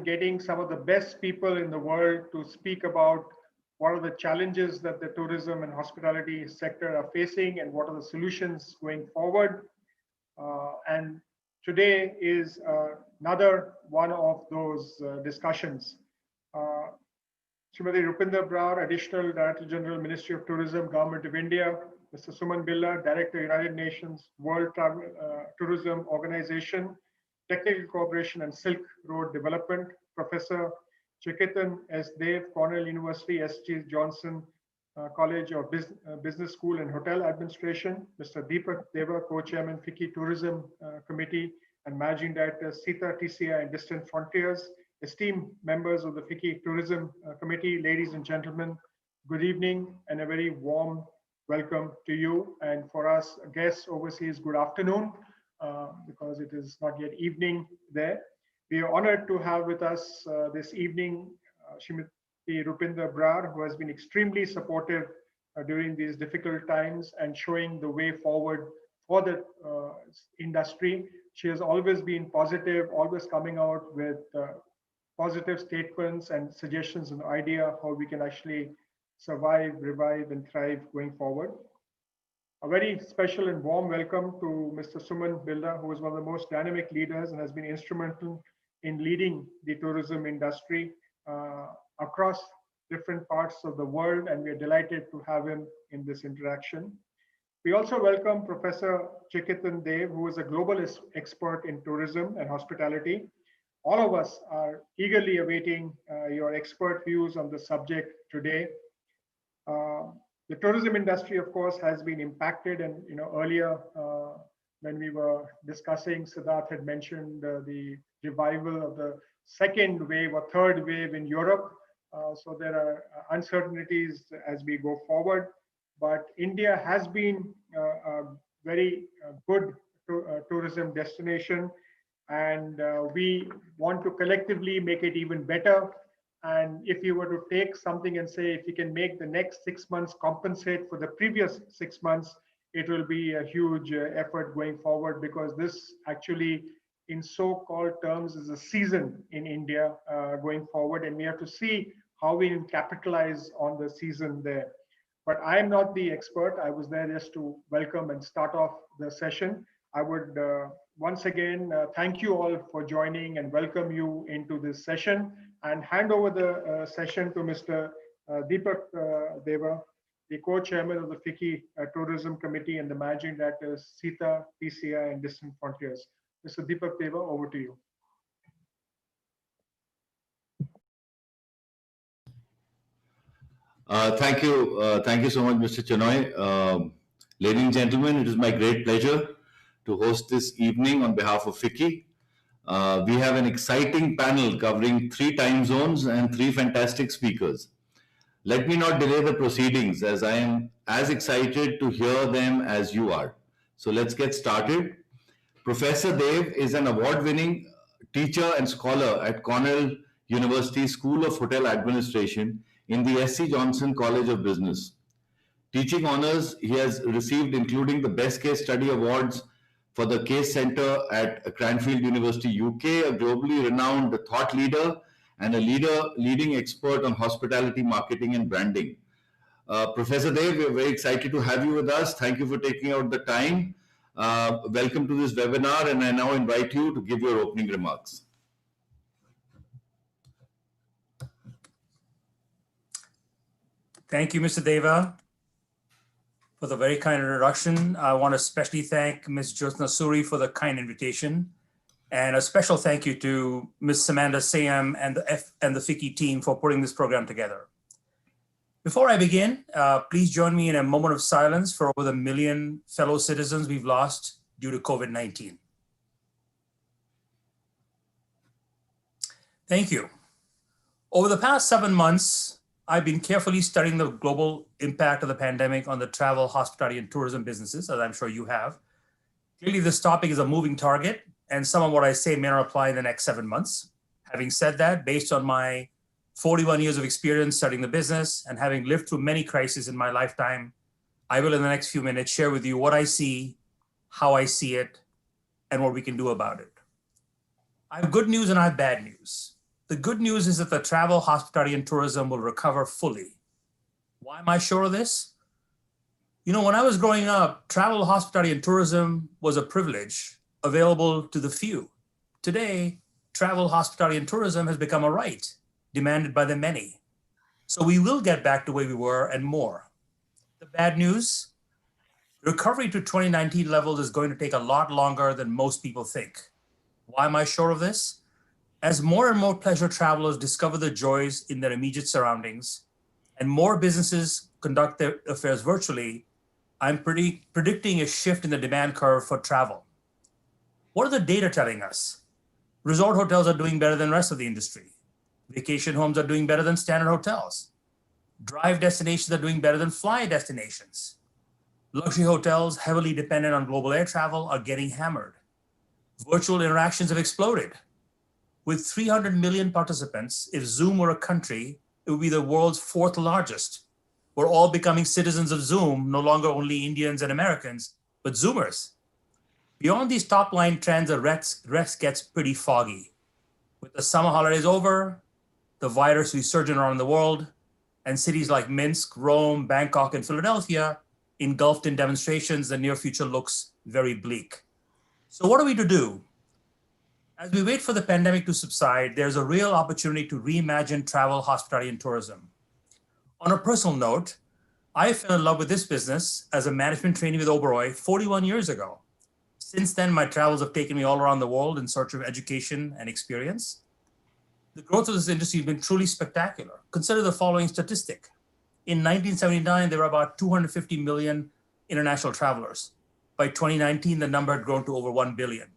getting some of the best people in the world to speak about what are the challenges that the tourism and hospitality sector are facing and what are the solutions going forward. And today is another one of those discussions. Srimati Rupinder Brar, Additional Director General, Ministry of Tourism, Government of India; Mr. Suman Billa, Director, United Nations World Tourism Organization, Technical Cooperation and Silk Road Development; Professor Chikitan S. Dev, Cornell University, S.G. Johnson College of Business School and Hotel Administration; Mr. Deepak Deva, Co-Chairman, FICCI Tourism Committee and Managing Director, Sita TCI and Distant Frontiers; esteemed members of the FICCI Tourism Committee, ladies and gentlemen, good evening and a very warm welcome to you. And for us guests overseas, good afternoon, because it is not yet evening there. We are honored to have with us this evening Srimati Rupinder Brar, who has been extremely supportive during these difficult times and showing the way forward for the industry. She has always been positive, always coming out with positive statements and suggestions and idea how we can actually survive, revive, and thrive going forward. A very special and warm welcome to Mr. Suman Billa, who is one of the most dynamic leaders and has been instrumental in leading the tourism industry across different parts of the world, and we are delighted to have him in this interaction. We also welcome Professor Chikitan Dev, who is a global expert in tourism and hospitality. All of us are eagerly awaiting your expert views on the subject today. The tourism industry, of course, has been impacted, and earlier when we were discussing, Siddharth had mentioned the revival of the second wave or third wave in Europe. So there are uncertainties as we go forward, but India has been a very good tourism destination, and we want to collectively make it even better. And if you were to take something and say, if you can make the next 6 months compensate for the previous 6 months, it will be a huge effort going forward, because this actually, in so-called terms, is a season in India going forward, and we have to see how we can capitalize on the season there. But I am not the expert. I was there just to welcome and start off the session. I would once again thank you all for joining and welcome you into this session, and hand over the session to Mr. Deepak Deva, the co-chairman of the FICCI Tourism Committee and the managing director, Sita TCI and Distant Frontiers. Mr. Deepak Deva, over to you. Thank you so much, Mr. Chenoy. Ladies and gentlemen, it is my great pleasure to host this evening on behalf of FICCI. We have an exciting panel covering 3 time zones and 3 fantastic speakers. Let me not delay the proceedings, as I am as excited to hear them as you are. So let's get started. Professor Dev is an award-winning teacher and scholar at Cornell University School of Hotel Administration in the S.C. Johnson College of Business. Teaching honors he has received including the Best Case Study Awards for the Case Center at Cranfield University, UK, a globally renowned thought leader and a leading expert on hospitality, marketing, and branding. Professor Dev, we are very excited to have you with us. Thank you for taking out the time. Welcome to this webinar, and I now invite you to give your opening remarks. Thank you, Mr. Deva, for the very kind introduction. I want to especially thank Ms. Jyotsna Suri for the kind invitation, and a special thank you to Ms. Samantha Sayam and the FICCI team for putting this program together. Before I begin, please join me in a moment of silence for over 1 million fellow citizens we've lost due to COVID-19. Thank you. Over the past 7 months, I've been carefully studying the global impact of the pandemic on the travel, hospitality, and tourism businesses, as I'm sure you have. Clearly, this topic is a moving target, and some of what I say may not apply in the next 7 months. Having said that, based on my 41 years of experience studying the business and having lived through many crises in my lifetime, I will in the next few minutes share with you what I see, how I see it, and what we can do about it. I have good news and I have bad news. The good news is that the travel, hospitality, and tourism will recover fully. Why am I sure of this? You know, when I was growing up, travel, hospitality, and tourism was a privilege available to the few. Today, travel, hospitality, and tourism has become a right demanded by the many. So we will get back to where we were and more. The bad news, recovery to 2019 levels is going to take a lot longer than most people think. Why am I sure of this? As more and more pleasure travelers discover the joys in their immediate surroundings and more businesses conduct their affairs virtually, I'm predicting a shift in the demand curve for travel. What are the data telling us? Resort hotels are doing better than the rest of the industry. Vacation homes are doing better than standard hotels. Drive destinations are doing better than fly destinations. Luxury hotels, heavily dependent on global air travel, are getting hammered. Virtual interactions have exploded. With 300 million participants, if Zoom were a country, it would be the world's fourth largest. We're all becoming citizens of Zoom, no longer only Indians and Americans, but Zoomers. Beyond these top-line trends, the rest gets pretty foggy. With the summer holidays over, the virus resurgent around the world, and cities like Minsk, Rome, Bangkok, and Philadelphia engulfed in demonstrations, the near future looks very bleak. So what are we to do? As we wait for the pandemic to subside, there's a real opportunity to reimagine travel, hospitality, and tourism. On a personal note, I fell in love with this business as a management trainee with Oberoi 41 years ago. Since then, my travels have taken me all around the world in search of education and experience. The growth of this industry has been truly spectacular. Consider the following statistic. In 1979, there were about 250 million international travelers. By 2019, the number had grown to over 1 billion.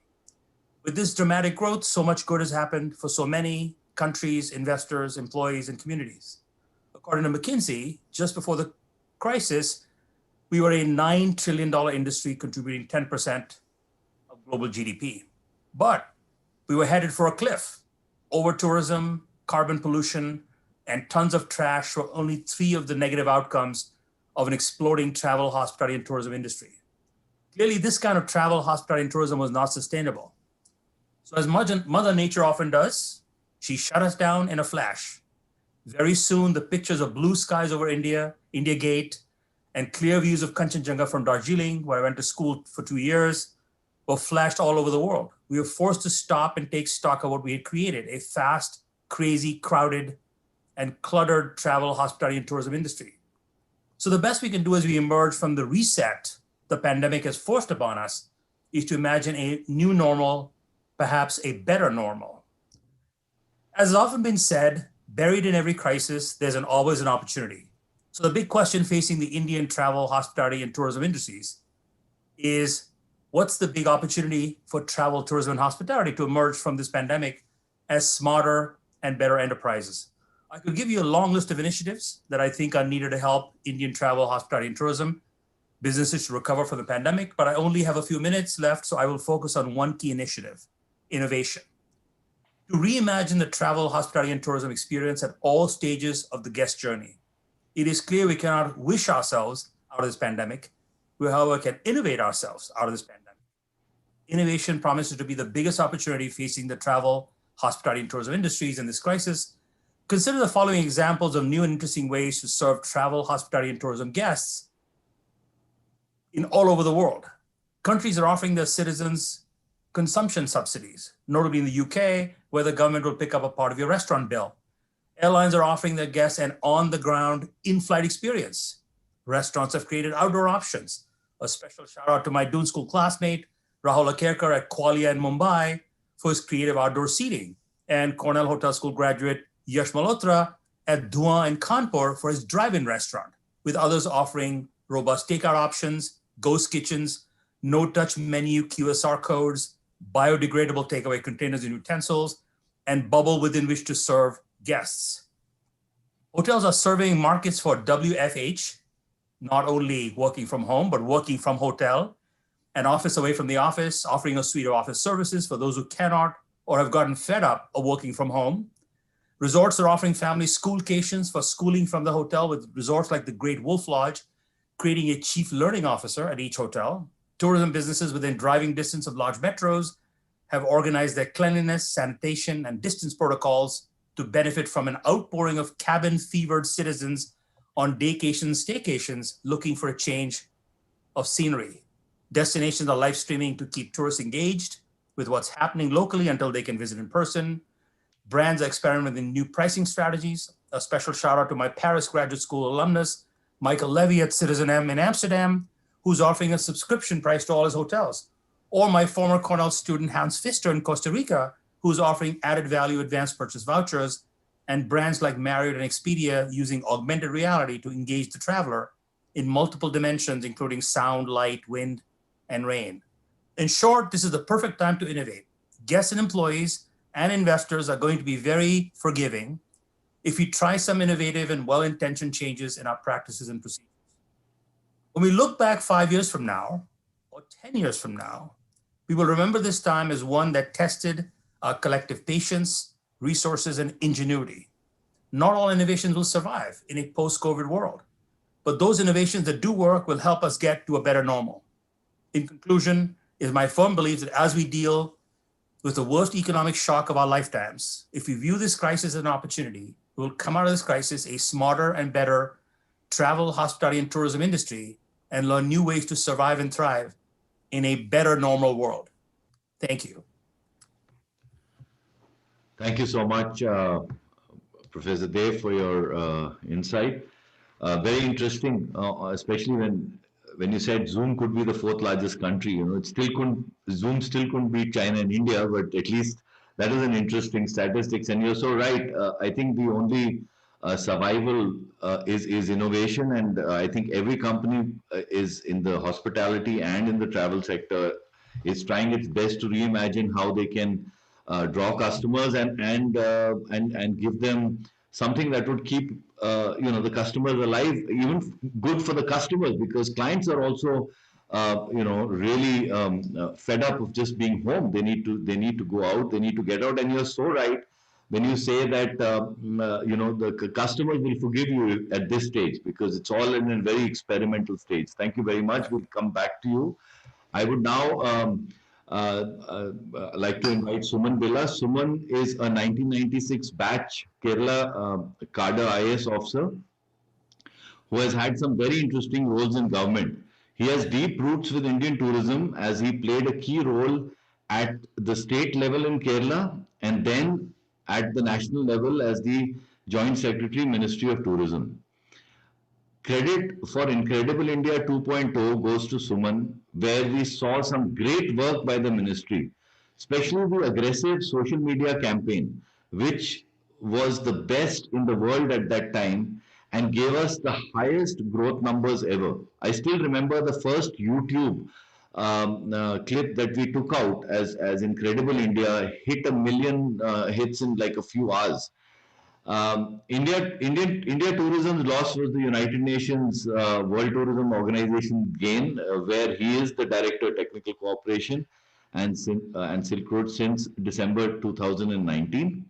With this dramatic growth, so much good has happened for so many countries, investors, employees, and communities. According to McKinsey, just before the crisis, we were a $9 trillion industry contributing 10% of global GDP. But we were headed for a cliff. Over-tourism, carbon pollution, and tons of trash were only 3 of the negative outcomes of an exploding travel, hospitality, and tourism industry. Clearly, this kind of travel, hospitality, and tourism was not sustainable. So as Mother Nature often does, she shut us down in a flash. Very soon, the pictures of blue skies over India, India Gate, and clear views of Kanchenjunga from Darjeeling, where I went to school for 2 years, were flashed all over the world. We were forced to stop and take stock of what we had created, a fast, crazy, crowded, and cluttered travel, hospitality, and tourism industry. So the best we can do as we emerge from the reset the pandemic has forced upon us is to imagine a new normal, perhaps a better normal. As has often been said, buried in every crisis, there's always an opportunity. So the big question facing the Indian travel, hospitality, and tourism industries is, what's the big opportunity for travel, tourism, and hospitality to emerge from this pandemic as smarter and better enterprises? I could give you a long list of initiatives that I think are needed to help Indian travel, hospitality, and tourism businesses to recover from the pandemic, but I only have a few minutes left, so I will focus on one key initiative: innovation. To reimagine the travel, hospitality, and tourism experience at all stages of the guest journey. It is clear we cannot wish ourselves out of this pandemic. We, however, can innovate ourselves out of this pandemic. Innovation promises to be the biggest opportunity facing the travel, hospitality, and tourism industries in this crisis. Consider the following examples of new and interesting ways to serve travel, hospitality, and tourism guests in all over the world. Countries are offering their citizens consumption subsidies, notably in the UK, where the government will pick up a part of your restaurant bill. Airlines are offering their guests an on-the-ground in-flight experience. Restaurants have created outdoor options. A special shout out to my Doon School classmate, Rahul Akerkar at Qualia in Mumbai for his creative outdoor seating, and Cornell Hotel School graduate Yash Malhotra at Dhuan in Kanpur for his drive-in restaurant, with others offering robust takeout options, ghost kitchens, no-touch menu QSR codes, biodegradable takeaway containers and utensils, and bubble within which to serve guests. Hotels are surveying markets for WFH, not only working from home, but working from hotel, an office away from the office, offering a suite of office services for those who cannot or have gotten fed up of working from home. Resorts are offering family schoolcations for schooling from the hotel, with resorts like the Great Wolf Lodge creating a chief learning officer at each hotel. Tourism businesses within driving distance of large metros have organized their cleanliness, sanitation, and distance protocols to benefit from an outpouring of cabin-fevered citizens on daycations, staycations, looking for a change of scenery. Destinations are live streaming to keep tourists engaged with what's happening locally until they can visit in person. Brands are experimenting with new pricing strategies. A special shout out to my Paris Graduate School alumnus, Michael Levy at Citizen M in Amsterdam, who's offering a subscription price to all his hotels. Or my former Cornell student, Hans Pfister in Costa Rica, who's offering added value advanced purchase vouchers, and brands like Marriott and Expedia using augmented reality to engage the traveler in multiple dimensions, including sound, light, wind, and rain. In short, this is the perfect time to innovate. Guests and employees and investors are going to be very forgiving if we try some innovative and well-intentioned changes in our practices and procedures. When we look back 5 years from now, or 10 years from now, we will remember this time as one that tested our collective patience, resources, and ingenuity. Not all innovations will survive in a post-COVID world, but those innovations that do work will help us get to a better normal. In conclusion, it is my firm belief that as we deal with the worst economic shock of our lifetimes, if we view this crisis as an opportunity, we will come out of this crisis a smarter and better travel, hospitality, and tourism industry and learn new ways to survive and thrive in a better normal world. Thank you. Thank you so much, Professor Dev, for your insight. Very interesting, especially when you said Zoom could be the fourth largest country. Zoom still couldn't beat China and India, but at least that is an interesting statistics. And you're so right. I think the only survival is innovation, and I think every company is in the hospitality and in the travel sector is trying its best to reimagine how they can draw customers and give them something that would keep the customers alive, even good for the customers, because clients are also really fed up of just being home. They need to go out, they need to get out. And you're so right when you say that the customers will forgive you at this stage, because it's all in a very experimental stage. Thank you very much. We'll come back to you. I would now like to invite Suman Billa. Suman is a 1996 batch Kerala cadre IAS officer who has had some very interesting roles in government. He has deep roots with Indian tourism, as he played a key role at the state level in Kerala and then at the national level as the Joint Secretary, Ministry of Tourism. Credit for Incredible India 2.0 goes to Suman, where we saw some great work by the ministry, especially the aggressive social media campaign, which was the best in the world at that time and gave us the highest growth numbers ever. I still remember the first YouTube clip that we took out as Incredible India hit 1 million hits in like a few hours. India Tourism's loss was the United Nations World Tourism Organization gain, where he is the Director of Technical Cooperation and Silk Road since December 2019.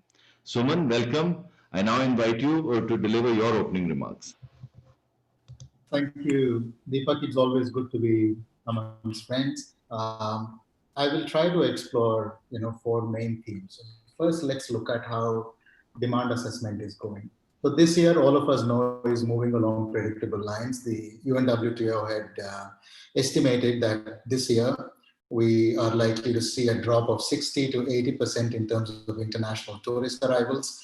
Suman, welcome. I now invite you to deliver your opening remarks. Thank you, Deepak. It's always good to be amongst friends. I will try to explore, 4 main themes. First, let's look at how demand assessment is going. So this year, all of us know, is moving along predictable lines. The UNWTO had estimated that this year we are likely to see a drop of 60 to 80% in terms of international tourist arrivals.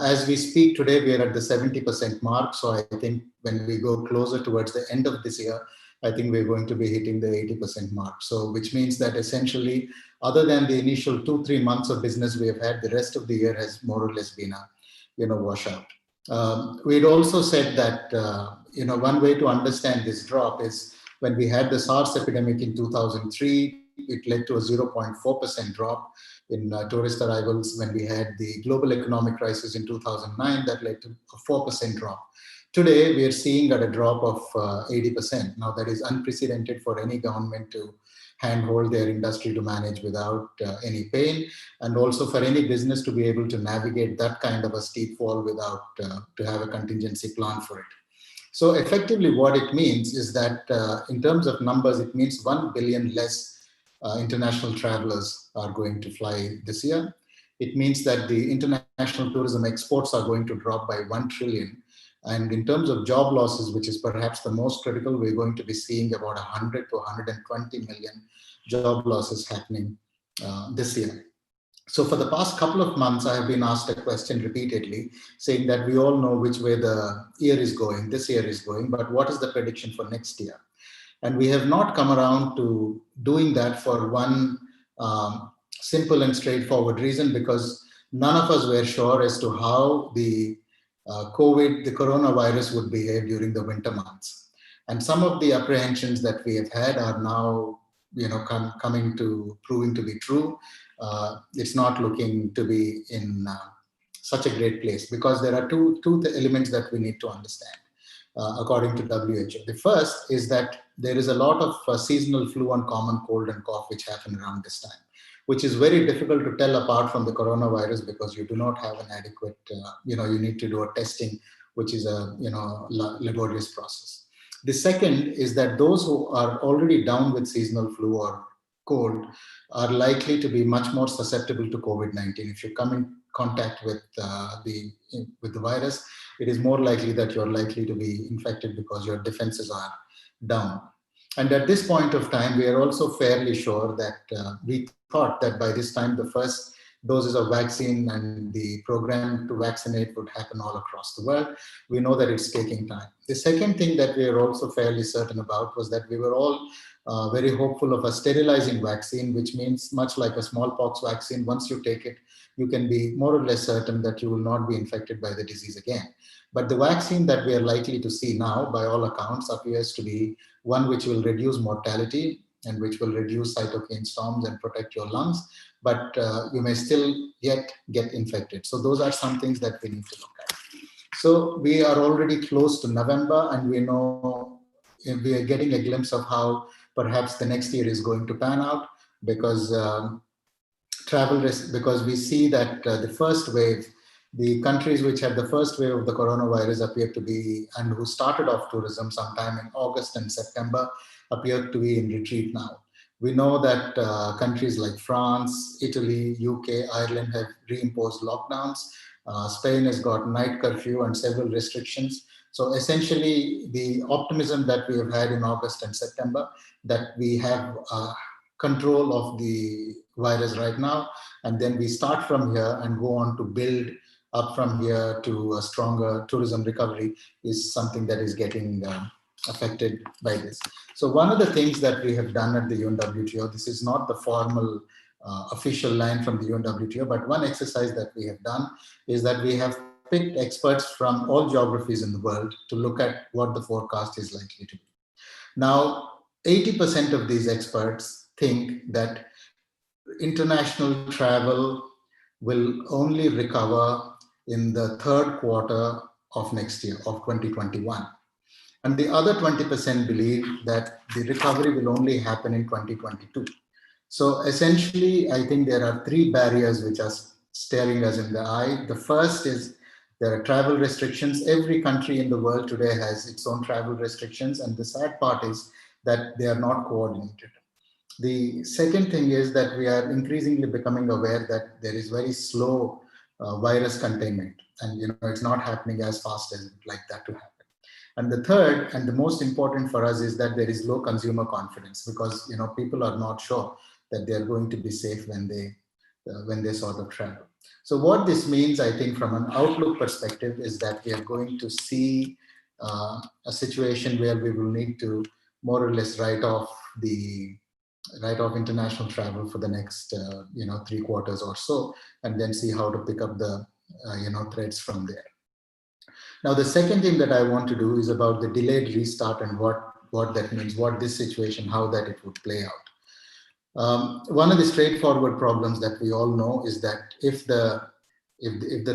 As we speak today, we are at the 70% mark. So I think when we go closer towards the end of this year, I think we're going to be hitting the 80% mark. So which means that essentially, other than the initial 2-3 months of business we have had, the rest of the year has more or less been a washout. We'd also said that one way to understand this drop is when we had the SARS epidemic in 2003, it led to a 0.4% drop in tourist arrivals. When we had the global economic crisis in 2009, that led to a 4% drop. Today, we are seeing at a drop of 80%. Now, that is unprecedented for any government to handhold their industry to manage without any pain, and also for any business to be able to navigate that kind of a steep fall without to have a contingency plan for it. So effectively, what it means is that in terms of numbers, it means 1 billion less international travelers are going to fly this year. it means that the international tourism exports are going to drop by 1 trillion. And in terms of job losses, which is perhaps the most critical, we're going to be seeing about 100 to 120 million job losses happening this year. So for the past couple of months, I have been asked a question repeatedly, saying that we all know which way the year is going, this year is going, but what is the prediction for next year? And we have not come around to doing that for one simple and straightforward reason, because none of us were sure as to how the the coronavirus would behave during the winter months. And some of the apprehensions that we have had are now, coming to proving to be true. It's not looking to be in such a great place, because there are two elements that we need to understand. According to WHO. The first is that there is a lot of seasonal flu and common cold and cough which happen around this time, which is very difficult to tell apart from the coronavirus, because you do not have an adequate, you need to do a testing, which is a, laborious process. The second is that those who are already down with seasonal flu or cold are likely to be much more susceptible to COVID-19. If you come in contact with the virus, it is more likely that you're likely to be infected because your defenses are down. And at this point of time, we are also fairly sure that we thought that by this time, the first doses of vaccine and the program to vaccinate would happen all across the world. We know that it's taking time. The second thing that we are also fairly certain about was that we were all very hopeful of a sterilizing vaccine, which means much like a smallpox vaccine, once you take it, you can be more or less certain that you will not be infected by the disease again. But the vaccine that we are likely to see now, by all accounts, appears to be one which will reduce mortality and which will reduce cytokine storms and protect your lungs, but you may still yet get infected. So those are some things that we need to look at. So we are already close to November, and we know we are getting a glimpse of how perhaps the next year is going to pan out, because because we see that the first wave, the countries which had the first wave of the coronavirus appear to be, and who started off tourism sometime in August and September, appear to be in retreat now. We know that countries like France, Italy, UK, Ireland have reimposed lockdowns. Spain has got night curfew and several restrictions. So essentially, the optimism that we have had in August and September, that we have control of the virus right now, and then we start from here and go on to build up from here to a stronger tourism recovery, is something that is getting affected by this. So one of the things that we have done at the UNWTO, this is not the formal official line from the UNWTO, but one exercise that we have done is that we have picked experts from all geographies in the world to look at what the forecast is likely to be. Now, 80% of these experts think that international travel will only recover in the third quarter of next year, of 2021. And the other 20% believe that the recovery will only happen in 2022. So essentially, I think there are three barriers which are staring us in the eye. The first is there are travel restrictions. Every country in the world today has its own travel restrictions. And the sad part is that they are not coordinated. The second thing is that we are increasingly becoming aware that there is very slow virus containment, and it's not happening as fast as we'd like that to happen. And the third, and the most important for us, is that there is low consumer confidence, because people are not sure that they are going to be safe when they sort of travel. So what this means, I think, from an outlook perspective, is that we are going to see a situation where we will need to more or less write off international travel for the next 3 quarters or so, and then see how to pick up the threads from there. Now, the second thing that I want to do is about the delayed restart and what that means, what this situation, how that it would play out. One of the straightforward problems that we all know is that if the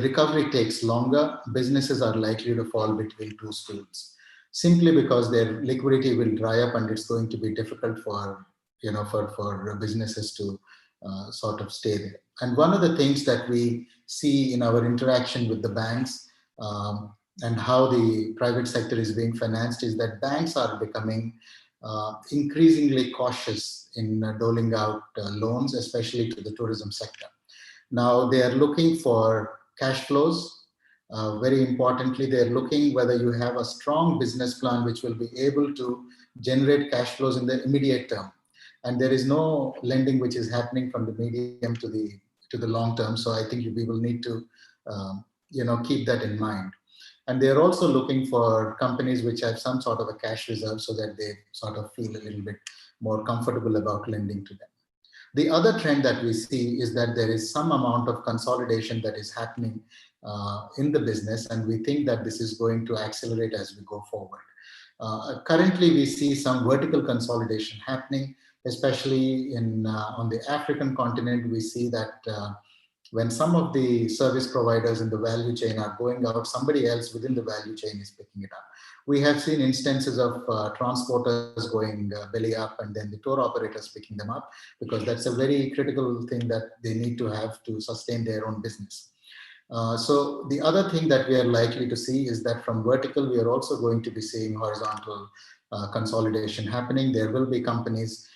recovery takes longer, businesses are likely to fall between two stools, simply because their liquidity will dry up, and it's going to be difficult for businesses to sort of stay there. And one of the things that we see in our interaction with the banks and how the private sector is being financed is that banks are becoming increasingly cautious in doling out loans, especially to the tourism sector. Now they are looking for cash flows. Very importantly, they're looking whether you have a strong business plan which will be able to generate cash flows in the immediate term. And there is no lending which is happening from the medium to the long term. So I think we will need to keep that in mind. And they're also looking for companies which have some sort of a cash reserve so that they sort of feel a little bit more comfortable about lending to them. The other trend that we see is that there is some amount of consolidation that is happening in the business, and we think that this is going to accelerate as we go forward. Currently, we see some vertical consolidation happening, especially on the African continent. We see that when some of the service providers in the value chain are going out, somebody else within the value chain is picking it up. We have seen instances of transporters going belly up and then the tour operators picking them up, because that's a very critical thing that they need to have to sustain their own business. So the other thing that we are likely to see is that from vertical, we are also going to be seeing horizontal consolidation happening. There will be companies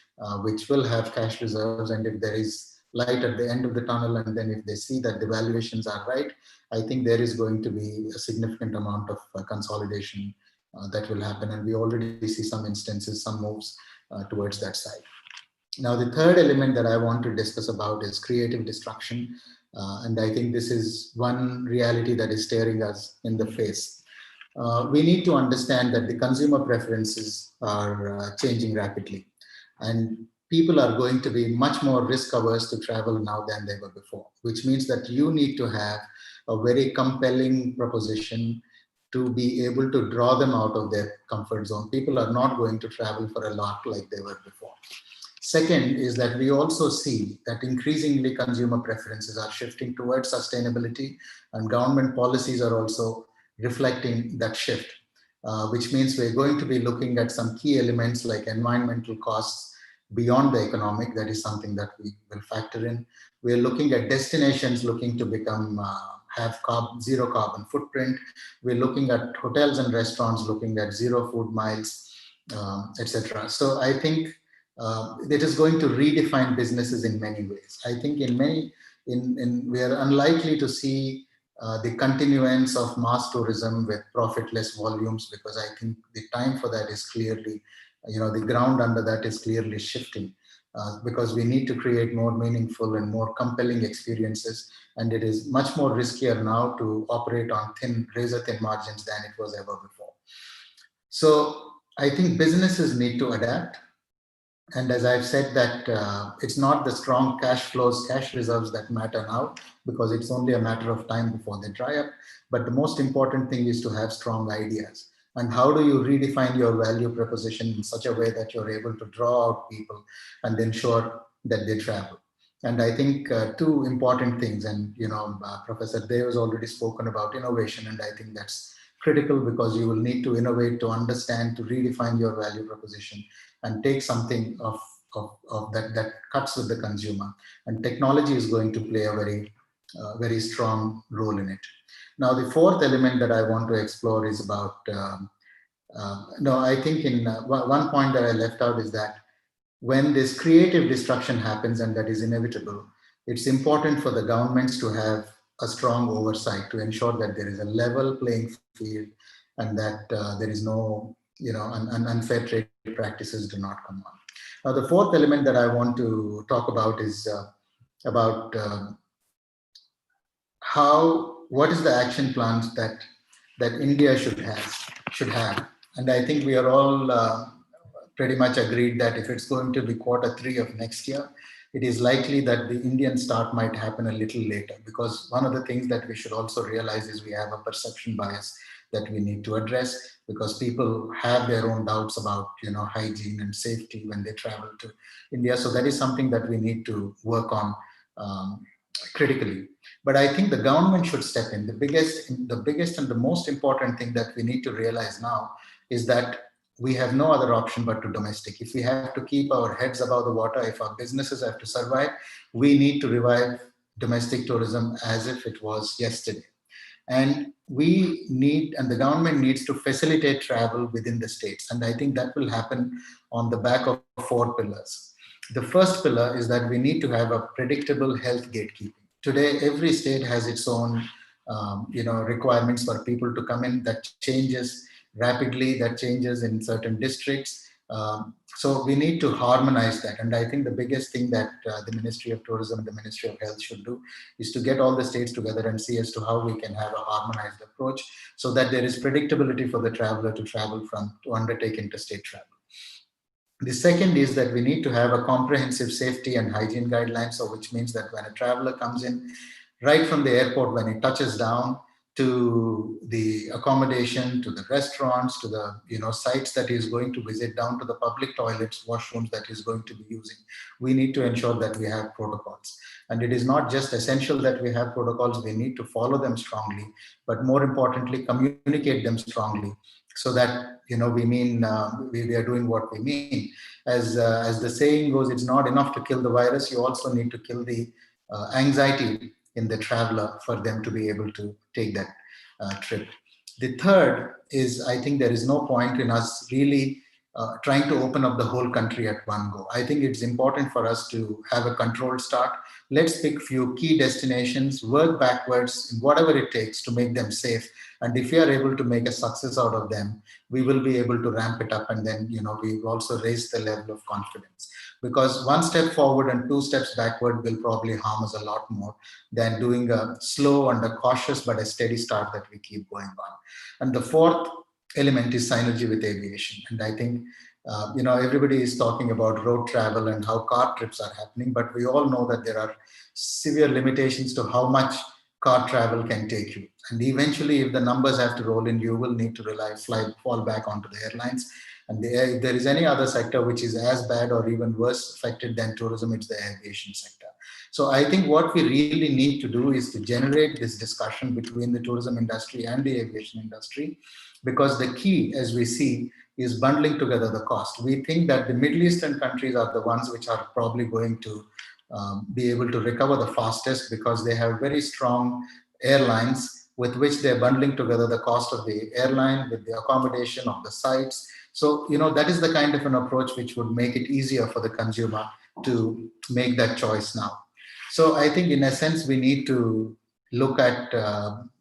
which will have cash reserves, and if there is light at the end of the tunnel, and then if they see that the valuations are right, I think there is going to be a significant amount of consolidation that will happen. And we already see some instances, some moves towards that side. Now, the third element that I want to discuss about is creative destruction. And I think this is one reality that is staring us in the face. We need to understand that the consumer preferences are changing rapidly. And people are going to be much more risk averse to travel now than they were before, which means that you need to have a very compelling proposition to be able to draw them out of their comfort zone. People are not going to travel for a lark like they were before. Second is that we also see that increasingly consumer preferences are shifting towards sustainability, and government policies are also reflecting that shift, which means we're going to be looking at some key elements like environmental costs beyond the economic. That is something that we will factor in. We're looking at destinations looking to become have zero carbon footprint. We're looking at hotels and restaurants looking at zero food miles, etc. So I think it is going to redefine businesses in many ways. I think we are unlikely to see the continuance of mass tourism with profitless volumes, because I think the time for that is clearly, the ground under that is clearly shifting, because we need to create more meaningful and more compelling experiences. And it is much more riskier now to operate on razor thin margins than it was ever before. So I think businesses need to adapt. And as I've said that it's not the strong cash flows, cash reserves that matter now, because it's only a matter of time before they dry up. But the most important thing is to have strong ideas. And how do you redefine your value proposition in such a way that you're able to draw out people and ensure that they travel? And I think two important things, and Professor Dev has already spoken about innovation, and I think that's critical, because you will need to innovate to understand, to redefine your value proposition and take something of that cuts with the consumer. And technology is going to play a very strong role in it. Now, the fourth element that I want to explore is about, I think in one point that I left out is that when this creative destruction happens, and that is inevitable, it's important for the governments to have a strong oversight to ensure that there is a level playing field, and that there is no unfair trade practices do not come on. Now, the fourth element that I want to talk about is about what is the action plans that India should have. And I think we are all pretty much agreed that if it's going to be Q3 of next year, it is likely that the Indian start might happen a little later, because one of the things that we should also realize is we have a perception bias that we need to address, because people have their own doubts about hygiene and safety when they travel to India. So that is something that we need to work on critically. But I think the government should step in. The biggest and the most important thing that we need to realize now is that we have no other option but to domestic. If we have to keep our heads above the water, if our businesses have to survive, we need to revive domestic tourism as if it was yesterday. And the government needs to facilitate travel within the states. And I think that will happen on the back of 4 pillars. The first pillar is that we need to have a predictable health gatekeeping. Today, every state has its own, requirements for people to come in. That changes rapidly. That changes in certain districts. So we need to harmonize that. And I think the biggest thing that the Ministry of Tourism and the Ministry of Health should do is to get all the states together and see as to how we can have a harmonized approach so that there is predictability for the traveler to travel to undertake interstate travel. The second is that we need to have a comprehensive safety and hygiene guidelines, so which means that when a traveler comes in, right from the airport, when he touches down, to the accommodation, to the restaurants, to the sites that he is going to visit, down to the public toilets, washrooms that he is going to be using, we need to ensure that we have protocols. And it is not just essential that we have protocols, we need to follow them strongly, but more importantly, communicate them strongly so that we are doing what we mean. As the saying goes, it's not enough to kill the virus, you also need to kill the anxiety in the traveler for them to be able to take that trip. The third is, I think there is no point in us really trying to open up the whole country at one go. I think it's important for us to have a controlled start. Let's pick few key destinations, work backwards in whatever it takes to make them safe. And if we are able to make a success out of them, we will be able to ramp it up, and then we also raise the level of confidence. Because one step forward and two steps backward will probably harm us a lot more than doing a slow and a cautious but a steady start that we keep going on. And the fourth element is synergy with aviation. And I think everybody is talking about road travel and how car trips are happening, but we all know that there are severe limitations to how much car travel can take you. And eventually, if the numbers have to roll in, you will need to fall back onto the airlines. And if there is any other sector which is as bad or even worse affected than tourism, it's the aviation sector. So I think what we really need to do is to generate this discussion between the tourism industry and the aviation industry, because the key, as we see, is bundling together the cost. We think that the Middle Eastern countries are the ones which are probably going to be able to recover the fastest, because they have very strong airlines with which they're bundling together the cost of the airline with the accommodation of the sites. So, that is the kind of an approach which would make it easier for the consumer to make that choice now. So I think in a sense, we need to look at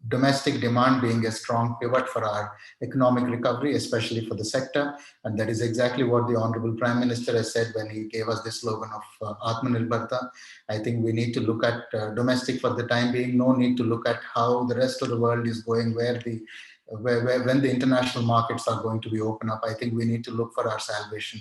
domestic demand being a strong pivot for our economic recovery, especially for the sector. And that is exactly what the Honorable Prime Minister has said when he gave us the slogan of Atmanirbharta. I think we need to look at domestic for the time being. No need to look at how the rest of the world is going, when the international markets are going to be open up. I think we need to look for our salvation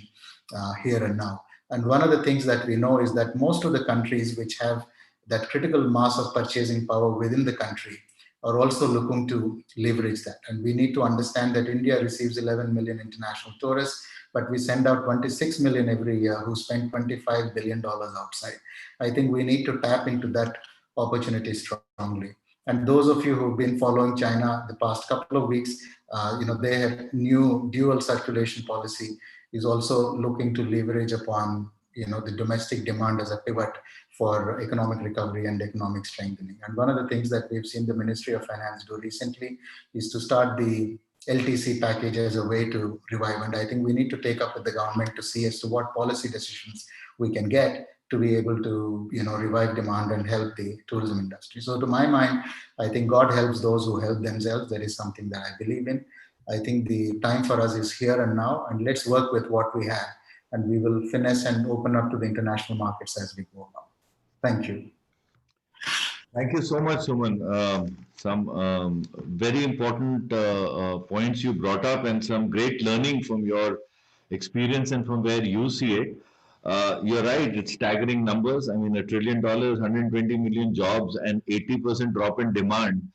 here and now. And one of the things that we know is that most of the countries which have that critical mass of purchasing power within the country are also looking to leverage that. And we need to understand that India receives 11 million international tourists, but we send out 26 million every year who spend $25 billion outside. I think we need to tap into that opportunity strongly. And those of you who've been following China the past couple of weeks, they have new dual circulation policy is also looking to leverage upon the domestic demand as a pivot for economic recovery and economic strengthening. And one of the things that we've seen the Ministry of Finance do recently is to start the LTC package as a way to revive. And I think we need to take up with the government to see as to what policy decisions we can get to be able to revive demand and help the tourism industry. So to my mind, I think God helps those who help themselves. That is something that I believe in. I think the time for us is here and now, and let's work with what we have, and we will finesse and open up to the international markets as we go along. Thank you. Thank you so much, Suman. Some very important points you brought up, and some great learning from your experience and from where you see it. You're right, it's staggering numbers. I mean, $1 trillion, 120 million jobs, and 80% drop in demand.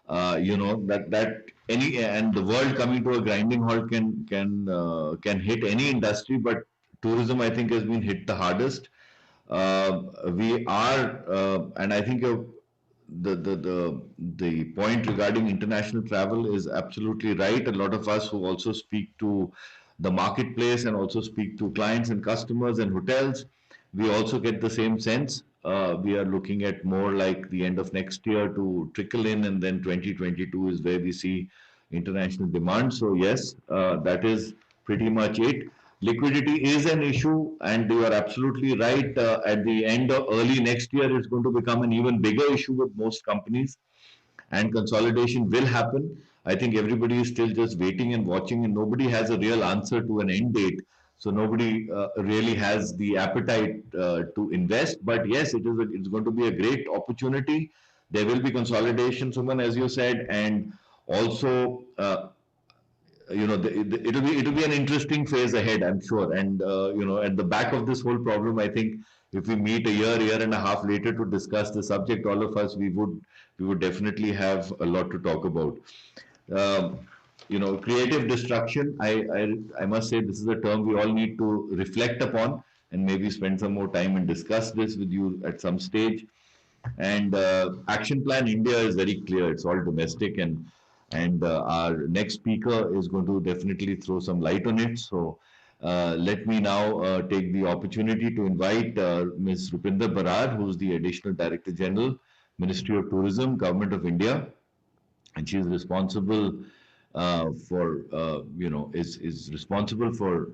And the world coming to a grinding halt can hit any industry, but tourism, I think, has been hit the hardest. And I think the point regarding international travel is absolutely right. A lot of us who also speak to the marketplace and also speak to clients and customers and hotels, we also get the same sense. We are looking at more like the end of next year to trickle in, and then 2022 is where we see international demand. So yes, that is pretty much it. Liquidity is an issue, and you are absolutely right. At the end of early next year, it's going to become an even bigger issue with most companies, and consolidation will happen. I think everybody is still just waiting and watching, and nobody has a real answer to an end date. So nobody really has the appetite to invest. But yes, it's going to be a great opportunity. There will be consolidation, Suman, as you said, and also it'll be an interesting phase ahead, I'm sure. And at the back of this whole problem, I think if we meet a year and a half later to discuss the subject, all of us, we would definitely have a lot to talk about. Um, Creative destruction. I must say this is a term we all need to reflect upon and maybe spend some more time and discuss this with you at some stage. And action plan India is very clear. It's all domestic, and our next speaker is going to definitely throw some light on it. So let me now take the opportunity to invite Ms. Rupinder Barar, who is the Additional Director General, Ministry of Tourism, Government of India, and she is responsible is responsible for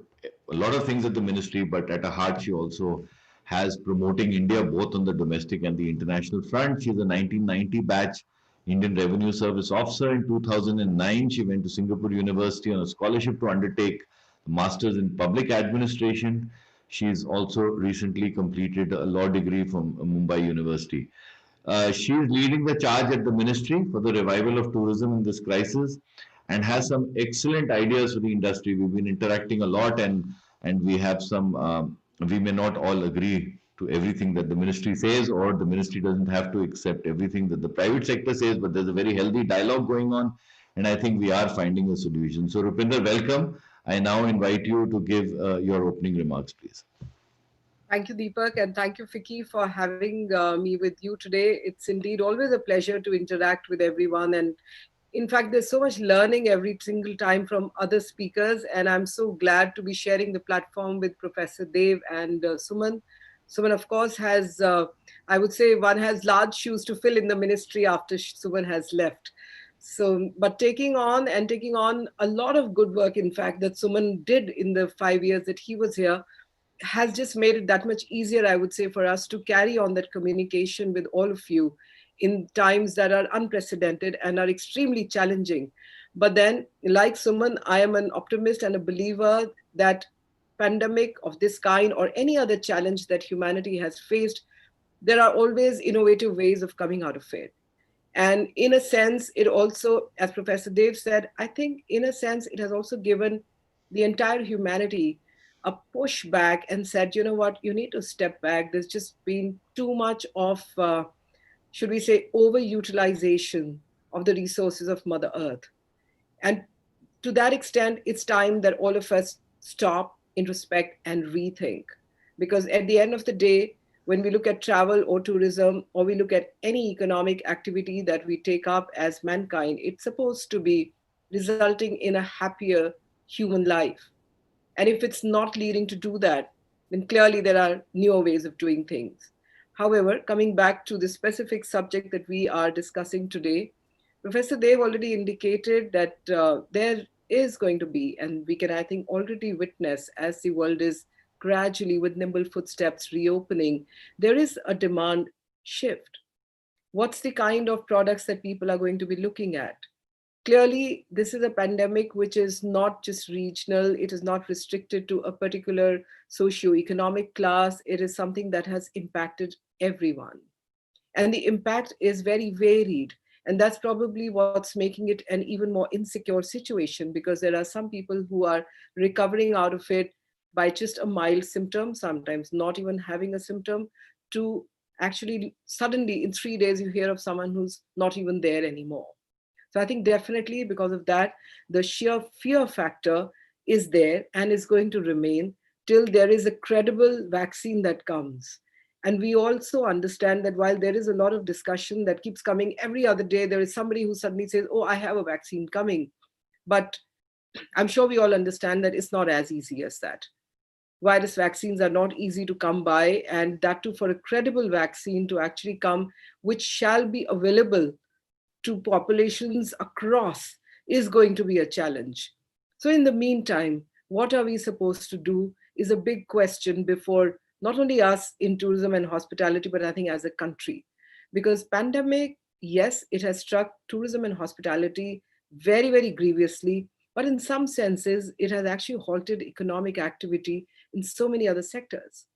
a lot of things at the ministry, but at her heart she also has promoting India both on the domestic and the international front. She's a 1990 batch Indian Revenue Service officer. In 2009, she went to Singapore University on a scholarship to undertake a master's in public administration. She's also recently completed a law degree from Mumbai University. She is leading the charge at the ministry for the revival of tourism in this crisis and has some excellent ideas for the industry. We've been interacting a lot, and we have some. We may not all agree to everything that the ministry says, or the ministry doesn't have to accept everything that the private sector says. But there's a very healthy dialogue going on, and I think we are finding a solution. So, Rupinder, welcome. I now invite you to give your opening remarks, please. Thank you, Deepak, and thank you, Vicky, for having me with you today. It's indeed always a pleasure to interact with everyone. And in fact, there's so much learning every single time from other speakers. And I'm so glad to be sharing the platform with Professor Dev and Suman. Suman, of course, has, I would say, one has large shoes to fill in the ministry after Suman has left. So, but taking on a lot of good work, in fact, that Suman did in the 5 years that he was here, has just made it that much easier, I would say, for us to carry on that communication with all of you in times that are unprecedented and are extremely challenging. But then, like Suman, I am an optimist and a believer that pandemic of this kind or any other challenge that humanity has faced, there are always innovative ways of coming out of it. And in a sense, it also, as Professor Dev said, I think in a sense, it has also given the entire humanity a pushback and said, you know what, you need to step back. There's just been too much of, should we say, overutilization of the resources of Mother Earth. And to that extent, it's time that all of us stop, introspect, and rethink. Because at the end of the day, when we look at travel or tourism, or we look at any economic activity that we take up as mankind, it's supposed to be resulting in a happier human life. And if it's not leading to do that, then clearly there are newer ways of doing things. However, coming back to the specific subject that we are discussing today, Professor Dev already indicated that there is going to be, and we can, I think, already witness as the world is gradually with nimble footsteps reopening, there is a demand shift. What's the kind of products that people are going to be looking at? Clearly, this is a pandemic which is not just regional. It is not restricted to a particular socio-economic class. It is something that has impacted everyone. And the impact is very varied. And that's probably what's making it an even more insecure situation, because there are some people who are recovering out of it by just a mild symptom, sometimes not even having a symptom, to actually suddenly in 3 days you hear of someone who's not even there anymore. So I think definitely because of that, the sheer fear factor is there and is going to remain till there is a credible vaccine that comes. And we also understand that while there is a lot of discussion that keeps coming every other day, there is somebody who suddenly says, oh, I have a vaccine coming. But I'm sure we all understand that it's not as easy as that. Virus vaccines are not easy to come by, and that too for a credible vaccine to actually come, which shall be available to populations across, is going to be a challenge. So in the meantime, what are we supposed to do is a big question before not only us in tourism and hospitality, but I think as a country. Because pandemic, yes, it has struck tourism and hospitality very, very grievously, but in some senses, it has actually halted economic activity in so many other sectors.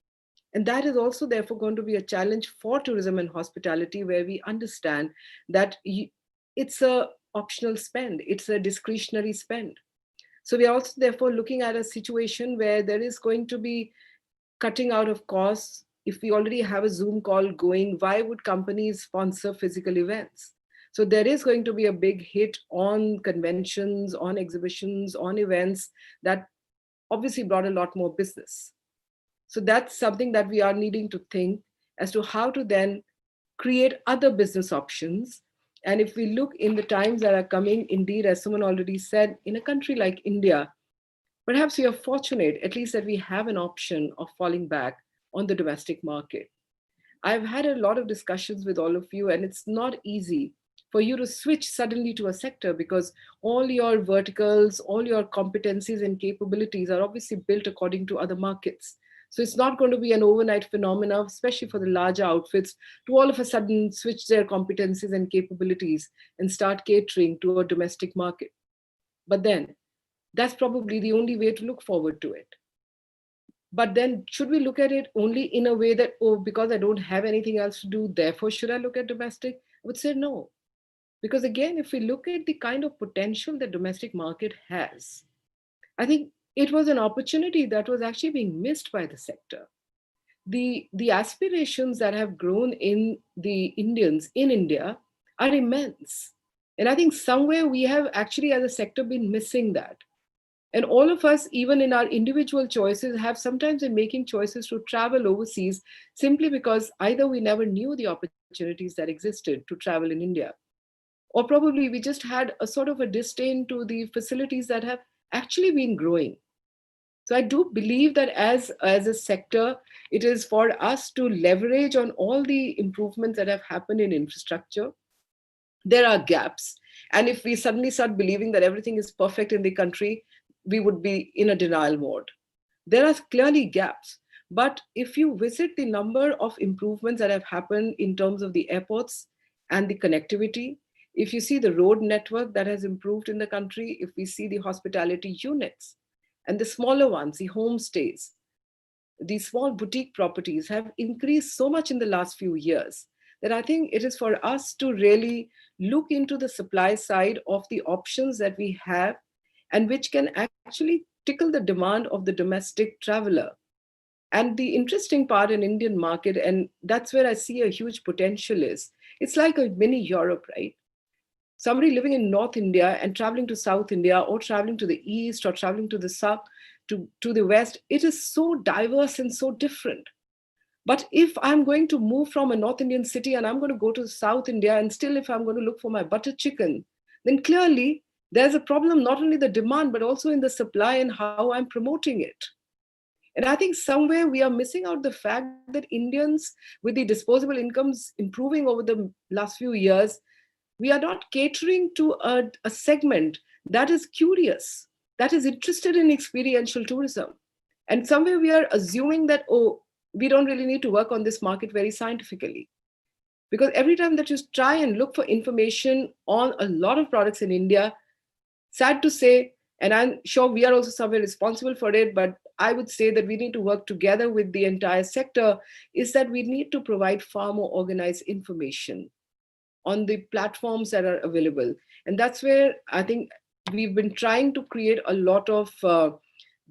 And that is also therefore going to be a challenge for tourism and hospitality, where we understand that it's a optional spend, it's a discretionary spend. So we are also therefore looking at a situation where there is going to be cutting out of costs. If we already have a Zoom call going, why would companies sponsor physical events? So there is going to be a big hit on conventions, on exhibitions, on events that obviously brought a lot more business. So that's something that we are needing to think as to how to then create other business options. And if we look in the times that are coming, indeed, as someone already said, in a country like India, perhaps we are fortunate, at least that we have an option of falling back on the domestic market. I've had a lot of discussions with all of you, and it's not easy for you to switch suddenly to a sector because all your verticals, all your competencies and capabilities are obviously built according to other markets. So it's not going to be an overnight phenomenon, especially for the larger outfits, to all of a sudden switch their competencies and capabilities and start catering to a domestic market. But then that's probably the only way to look forward to it. But then should we look at it only in a way that, oh, because I don't have anything else to do, therefore should I look at domestic? I would say no. Because again, if we look at the kind of potential that domestic market has, I think it was an opportunity that was actually being missed by the sector. The aspirations that have grown in the Indians in India are immense. And I think somewhere we have actually as a sector been missing that. And all of us, even in our individual choices, have sometimes been making choices to travel overseas simply because either we never knew the opportunities that existed to travel in India, or probably we just had a sort of a disdain to the facilities that have actually been growing. So I do believe that as a sector, it is for us to leverage on all the improvements that have happened in infrastructure. There are gaps. And if we suddenly start believing that everything is perfect in the country, we would be in a denial mode. There are clearly gaps. But if you visit the number of improvements that have happened in terms of the airports and the connectivity, if you see the road network that has improved in the country, if we see the hospitality units and the smaller ones, the homestays, the small boutique properties have increased so much in the last few years that I think it is for us to really look into the supply side of the options that we have and which can actually tickle the demand of the domestic traveler. And the interesting part in Indian market, and that's where I see a huge potential is, it's like a mini Europe, right? Somebody living in North India and traveling to South India or traveling to the East or traveling to the South, to the West, it is so diverse and so different. But if I'm going to move from a North Indian city and I'm going to go to South India, and still if I'm going to look for my butter chicken, then clearly there's a problem, not only the demand, but also in the supply and how I'm promoting it. And I think somewhere we are missing out the fact that Indians, with the disposable incomes improving over the last few years, we are not catering to a segment that is curious, that is interested in experiential tourism. And somewhere we are assuming that, oh, we don't really need to work on this market very scientifically. Because every time that you try and look for information on a lot of products in India, sad to say, and I'm sure we are also somewhere responsible for it, but I would say that we need to work together with the entire sector, is that we need to provide far more organized information on the platforms that are available. And that's where I think we've been trying to create a lot of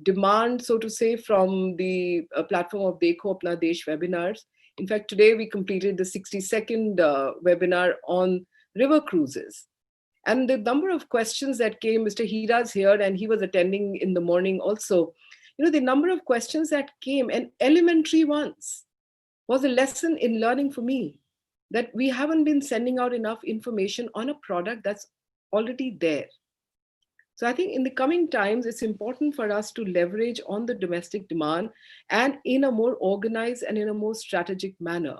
demand, so to say, from the platform of Dekho Apna Desh webinars. In fact, today we completed the 60-second webinar on river cruises. And the number of questions that came, Mr. Hira's here and he was attending in the morning also. You know, the number of questions that came, and elementary ones, was a lesson in learning for me, that we haven't been sending out enough information on a product that's already there. So I think in the coming times, it's important for us to leverage on the domestic demand and in a more organized and in a more strategic manner.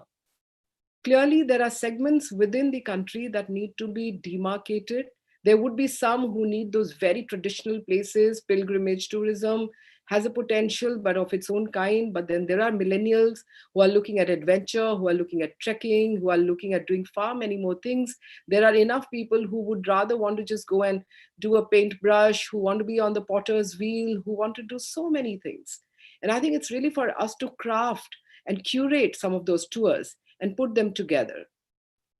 Clearly, there are segments within the country that need to be demarcated. There would be some who need those very traditional places. Pilgrimage tourism has a potential, but of its own kind. But then there are millennials who are looking at adventure, who are looking at trekking, who are looking at doing far many more things. There are enough people who would rather want to just go and do a paintbrush, who want to be on the potter's wheel, who want to do so many things. And I think it's really for us to craft and curate some of those tours and put them together.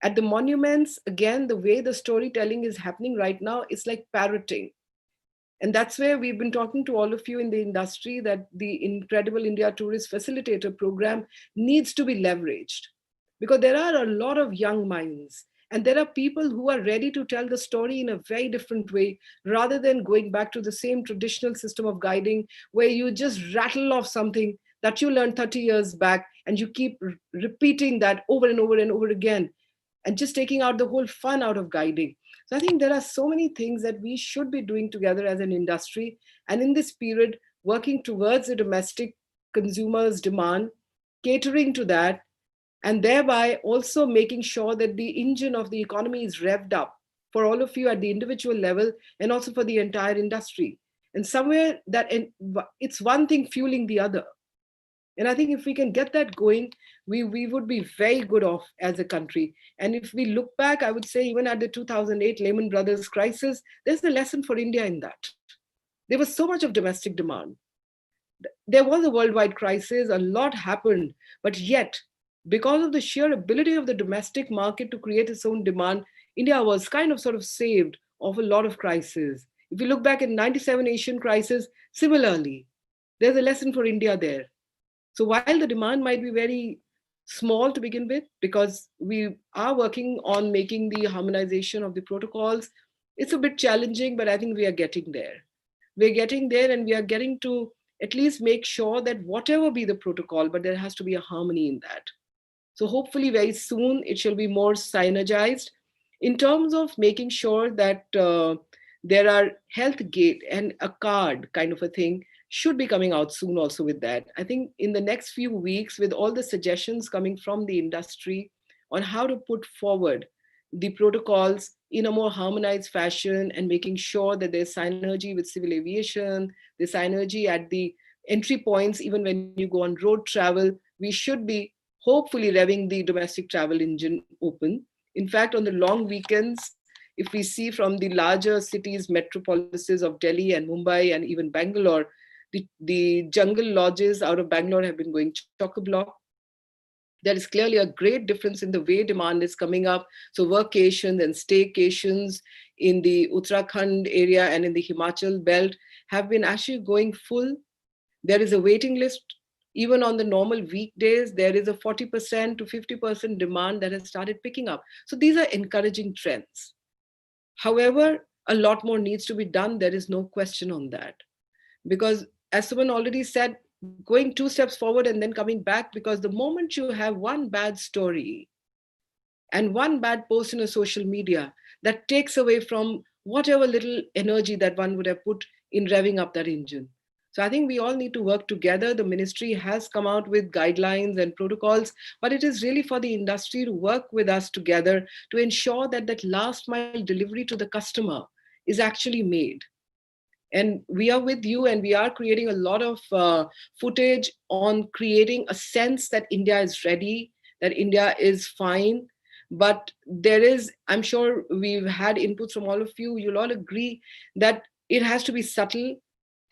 At the monuments, again, the way the storytelling is happening right now, it's like parroting. And that's where we've been talking to all of you in the industry that the Incredible India Tourist Facilitator program needs to be leveraged, because there are a lot of young minds and there are people who are ready to tell the story in a very different way, rather than going back to the same traditional system of guiding where you just rattle off something that you learned 30 years back and you keep repeating that over and over and over again, and just taking out the whole fun out of guiding. So I think there are so many things that we should be doing together as an industry. And in this period, working towards the domestic consumers' demand, catering to that, and thereby also making sure that the engine of the economy is revved up for all of you at the individual level and also for the entire industry. And somewhere that it's one thing fueling the other. And I think if we can get that going, we would be very good off as a country. And if we look back, I would say even at the 2008 Lehman Brothers crisis, there's a lesson for India in that. There was so much of domestic demand. There was a worldwide crisis, a lot happened, but yet, because of the sheer ability of the domestic market to create its own demand, India was kind of sort of saved of a lot of crises. If you look back at 97 Asian crisis, similarly, there's a lesson for India there. So while the demand might be very small to begin with, because we are working on making the harmonization of the protocols, it's a bit challenging, but I think we are getting there. We're getting there, and we are getting to at least make sure that whatever be the protocol, but there has to be a harmony in that. So hopefully very soon it shall be more synergized in terms of making sure that there are health gate and a card kind of a thing should be coming out soon also with that. I think in the next few weeks, with all the suggestions coming from the industry on how to put forward the protocols in a more harmonized fashion and making sure that there's synergy with civil aviation, there's synergy at the entry points, even when you go on road travel, we should be hopefully revving the domestic travel engine open. In fact, on the long weekends, if we see from the larger cities, metropolises of Delhi and Mumbai and even Bangalore, the jungle lodges out of Bangalore have been going chock-a-block. There is clearly a great difference in the way demand is coming up. So workations and staycations in the Uttarakhand area and in the Himachal belt have been actually going full. There is a waiting list. Even on the normal weekdays, there is a 40% to 50% demand that has started picking up. So these are encouraging trends. However, a lot more needs to be done. There is no question on that. Because as someone already said, going 2 steps forward and then coming back, because the moment you have one bad story and one bad post in a social media, that takes away from whatever little energy that one would have put in revving up that engine. So I think we all need to work together. The ministry has come out with guidelines and protocols, but it is really for the industry to work with us together to ensure that that last mile delivery to the customer is actually made. And we are with you, and we are creating a lot of footage on creating a sense that India is ready, that India is fine. But there is, I'm sure we've had inputs from all of you, you'll all agree that it has to be subtle,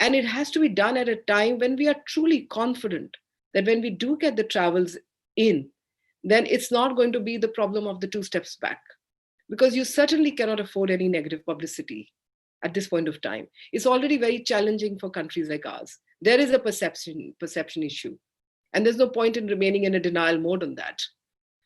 and it has to be done at a time when we are truly confident that when we do get the travels in, then it's not going to be the problem of the 2 steps back, because you certainly cannot afford any negative publicity at this point of time. It's already very challenging for countries like ours. There is a perception issue, and there's no point in remaining in a denial mode on that.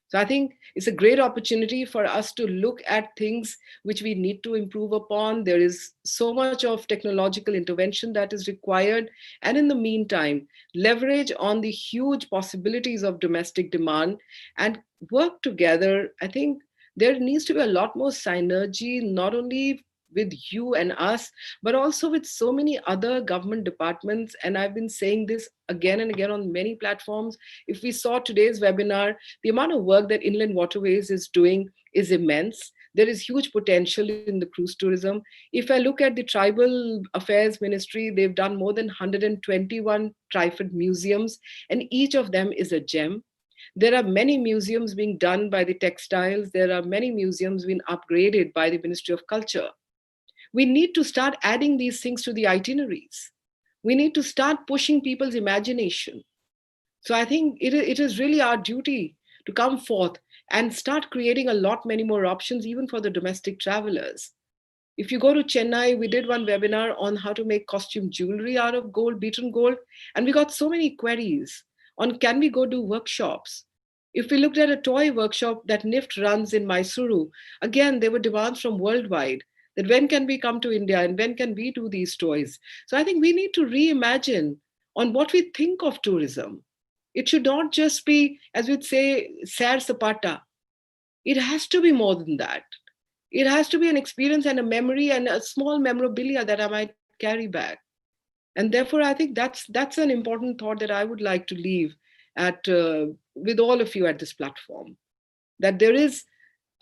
So I think it's a great opportunity for us to look at things which we need to improve upon. There is so much of technological intervention that is required. And in the meantime, leverage on the huge possibilities of domestic demand and work together. I think there needs to be a lot more synergy, not only with you and us, but also with so many other government departments. And I've been saying this again and again on many platforms. If we saw today's webinar, the amount of work that Inland Waterways is doing is immense. There is huge potential in the cruise tourism. If I look at the Tribal Affairs Ministry, they've done more than 121 trifid museums, and each of them is a gem. There are many museums being done by the textiles. There are many museums being upgraded by the Ministry of Culture. We need to start adding these things to the itineraries. We need to start pushing people's imagination. So I think it is really our duty to come forth and start creating many more options, even for the domestic travelers. If you go to Chennai, we did one webinar on how to make costume jewelry out of gold, beaten gold, and we got so many queries on can we go do workshops. If we looked at a toy workshop that NIFT runs in Mysuru, again, there were demands from worldwide that when can we come to India and when can we do these toys? So I think we need to reimagine on what we think of tourism. It should not just be, as we'd say, Sair Sapata. It has to be more than that. It has to be an experience and a memory and a small memorabilia that I might carry back. And therefore, I think that's an important thought that I would like to leave with all of you at this platform. That there is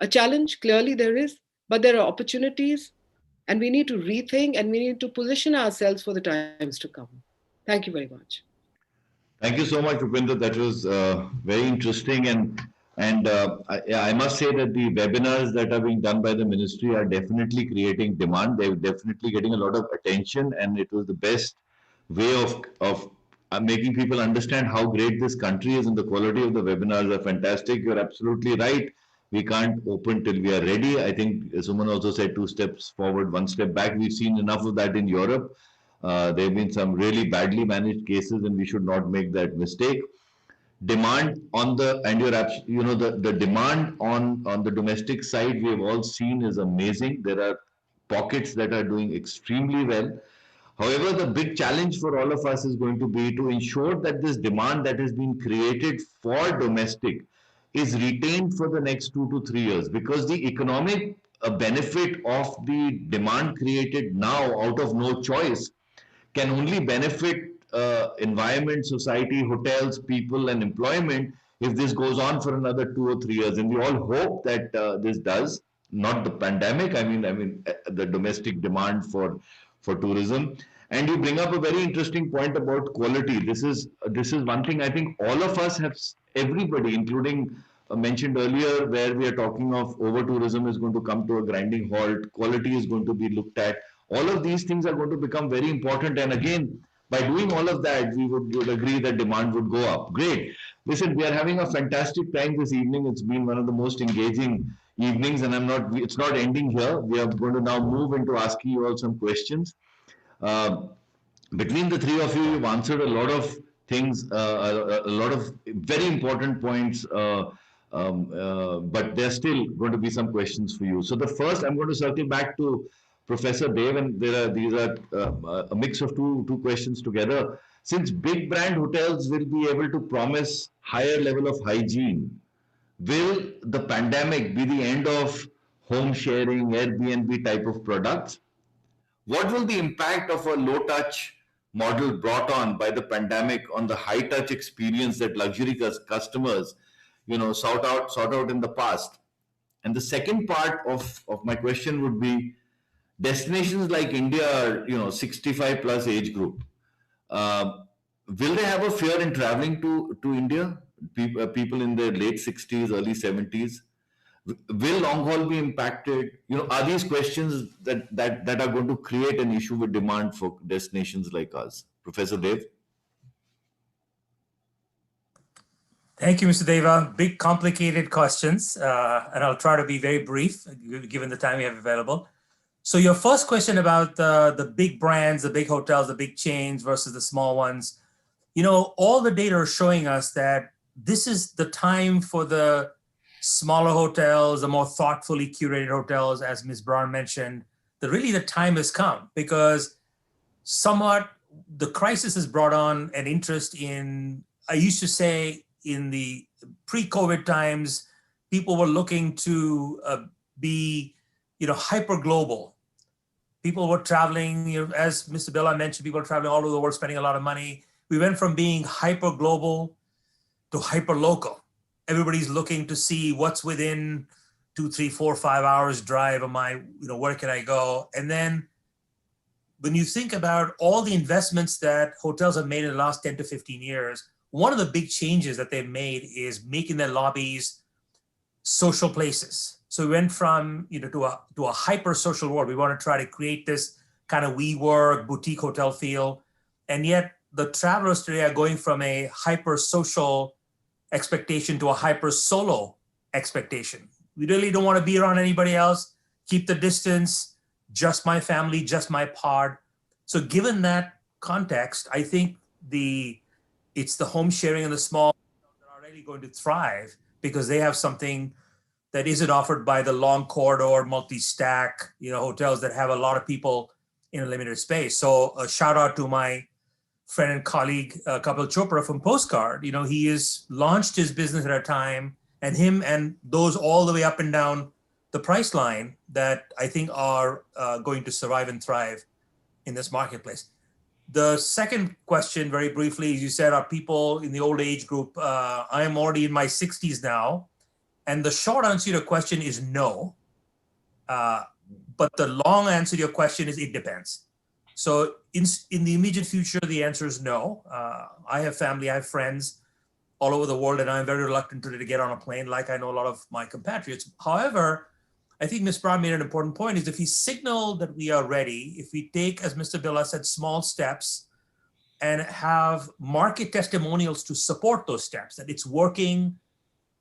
a challenge, clearly there is, but there are opportunities, and we need to rethink and we need to position ourselves for the times to come. Thank you very much. Thank you so much, Rupinder. That was very interesting, and I must say that the webinars that are being done by the ministry are definitely creating demand. They're definitely getting a lot of attention, and it was the best way of making people understand how great this country is, and the quality of the webinars are fantastic. You're absolutely right. We can't open till we are ready. I think Suman also said 2 steps forward, 1 step back. We've seen enough of that in Europe. There have been some really badly managed cases, and we should not make that mistake. Demand on the and the demand on the domestic side we have all seen is amazing. There are pockets that are doing extremely well. However, the big challenge for all of us is going to be to ensure that this demand that has been created for domestic is retained for the next 2 to 3 years, because the economic benefit of the demand created now out of no choice can only benefit environment, society, hotels, people, and employment if this goes on for another 2 or 3 years. And we all hope that this does. Not the pandemic. I mean, the domestic demand for tourism. And you bring up a very interesting point about quality. This is one thing I think all of us have. Everybody, including mentioned earlier, where we are talking of over tourism is going to come to a grinding halt. Quality is going to be looked at. All of these things are going to become very important. And again, by doing all of that, we would agree that demand would go up. Great. Listen, we are having a fantastic time this evening. It's been one of the most engaging evenings, and it's not ending here. We are going to now move into asking you all some questions. Between the three of you, you've answered a lot of things, a lot of very important points, but there's still going to be some questions for you. So the first, I'm going to circle back to Professor Dev, and these are a mix of two questions together. Since big brand hotels will be able to promise higher level of hygiene, will the pandemic be the end of home sharing, Airbnb type of products? What will the impact of a low touch model brought on by the pandemic on the high touch experience that luxury customers, sought out in the past? And the second part of my question would be, destinations like India are, 65 plus age group. Will they have a fear in traveling to India? People in their late 60s, early 70s. Will long haul be impacted? Are these questions that are going to create an issue with demand for destinations like us? Professor Dev? Thank you, Mr. Deva. Big, complicated questions, and I'll try to be very brief, given the time we have available. So your first question about the big brands, the big hotels, the big chains versus the small ones, all the data are showing us that this is the time for the smaller hotels, the more thoughtfully curated hotels, as Ms. Brown mentioned, that really the time has come, because somewhat the crisis has brought on an interest in, I used to say in the pre-COVID times, people were looking to be, hyper global. People were traveling, as Mr. Billa mentioned, people were traveling all over the world, spending a lot of money. We went from being hyper global to hyper local. Everybody's looking to see what's within 2, 3, 4, 5 hours drive. Am I, where can I go? And then when you think about all the investments that hotels have made in the last 10 to 15 years, one of the big changes that they've made is making their lobbies social places. So we went from to a hyper social world. We want to try to create this kind of WeWork boutique hotel feel, and yet the travelers today are going from a hyper social expectation to a hyper solo expectation. We really don't want to be around anybody else. Keep the distance. Just my family, just my pod. So given that context, I think it's the home sharing and the small that are really going to thrive because they have something that isn't offered by the long corridor, multi-stack, hotels that have a lot of people in a limited space. So a shout out to my friend and colleague, Kapil Chopra from Postcard. He has launched his business at a time, and him and those all the way up and down the price line that I think are going to survive and thrive in this marketplace. The second question, very briefly, as you said, are people in the old age group. I am already in my 60s now. And the short answer to your question is no. But the long answer to your question is it depends. So in the immediate future, the answer is no. I have family, I have friends all over the world, and I'm very reluctant to get on a plane like I know a lot of my compatriots. However, I think Ms. Brown made an important point is if we signal that we are ready, if we take, as Mr. Billa said, small steps and have market testimonials to support those steps, that it's working,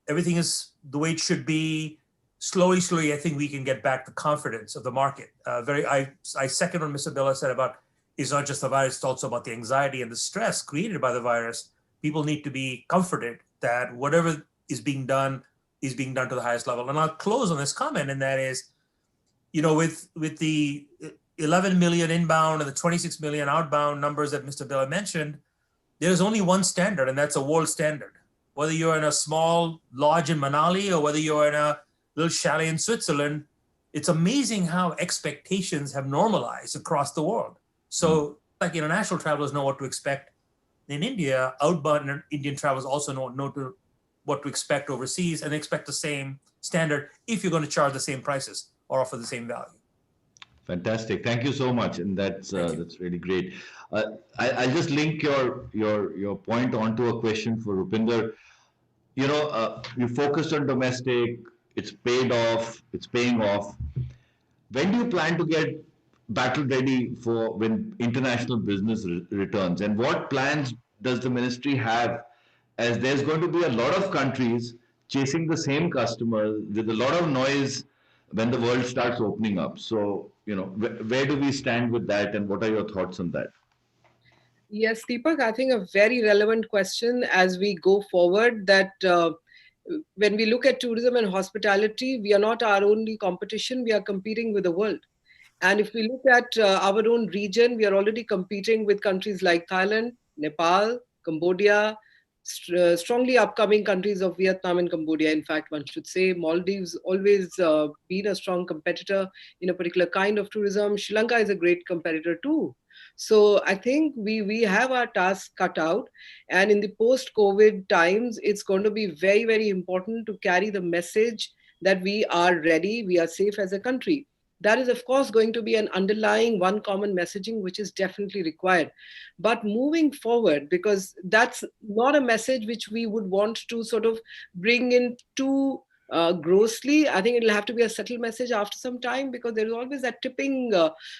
everything is the way it should be, slowly, I think we can get back the confidence of the market. I second what Mr. Billa said about it's not just the virus, it's also about the anxiety and the stress created by the virus. People need to be comforted that whatever is being done to the highest level. And I'll close on this comment, and that is, with the 11 million inbound and the 26 million outbound numbers that Mr. Billa mentioned, there's only one standard, and that's a world standard. Whether you're in a small lodge in Manali or whether you're in a little chalet in Switzerland, it's amazing how expectations have normalized across the world. So like international travelers know what to expect in India, outbound Indian travelers also know what to expect overseas and expect the same standard if you're going to charge the same prices or offer the same value. Fantastic. Thank you so much. And that's really great. I'll just link your point onto a question for Rupinder. You focused on domestic, it's paid off, it's paying off. When do you plan to get battle ready for when international business returns? And what plans does the ministry have, as there's going to be a lot of countries chasing the same customers with a lot of noise when the world starts opening up? So, where do we stand with that, and what are your thoughts on that? Yes, Deepak, I think a very relevant question as we go forward that when we look at tourism and hospitality, we are not our only competition, we are competing with the world. And if we look at our own region, we are already competing with countries like Thailand, Nepal, Cambodia, strongly upcoming countries of Vietnam and Cambodia. In fact, one should say Maldives always been a strong competitor in a particular kind of tourism. Sri Lanka is a great competitor too. So I think we have our task cut out. And in the post-COVID times, it's going to be very, very important to carry the message that we are ready, we are safe as a country. That is, of course, going to be an underlying one common messaging, which is definitely required. But moving forward, because that's not a message which we would want to sort of bring in too grossly. I think it'll have to be a subtle message after some time, because there is always that tipping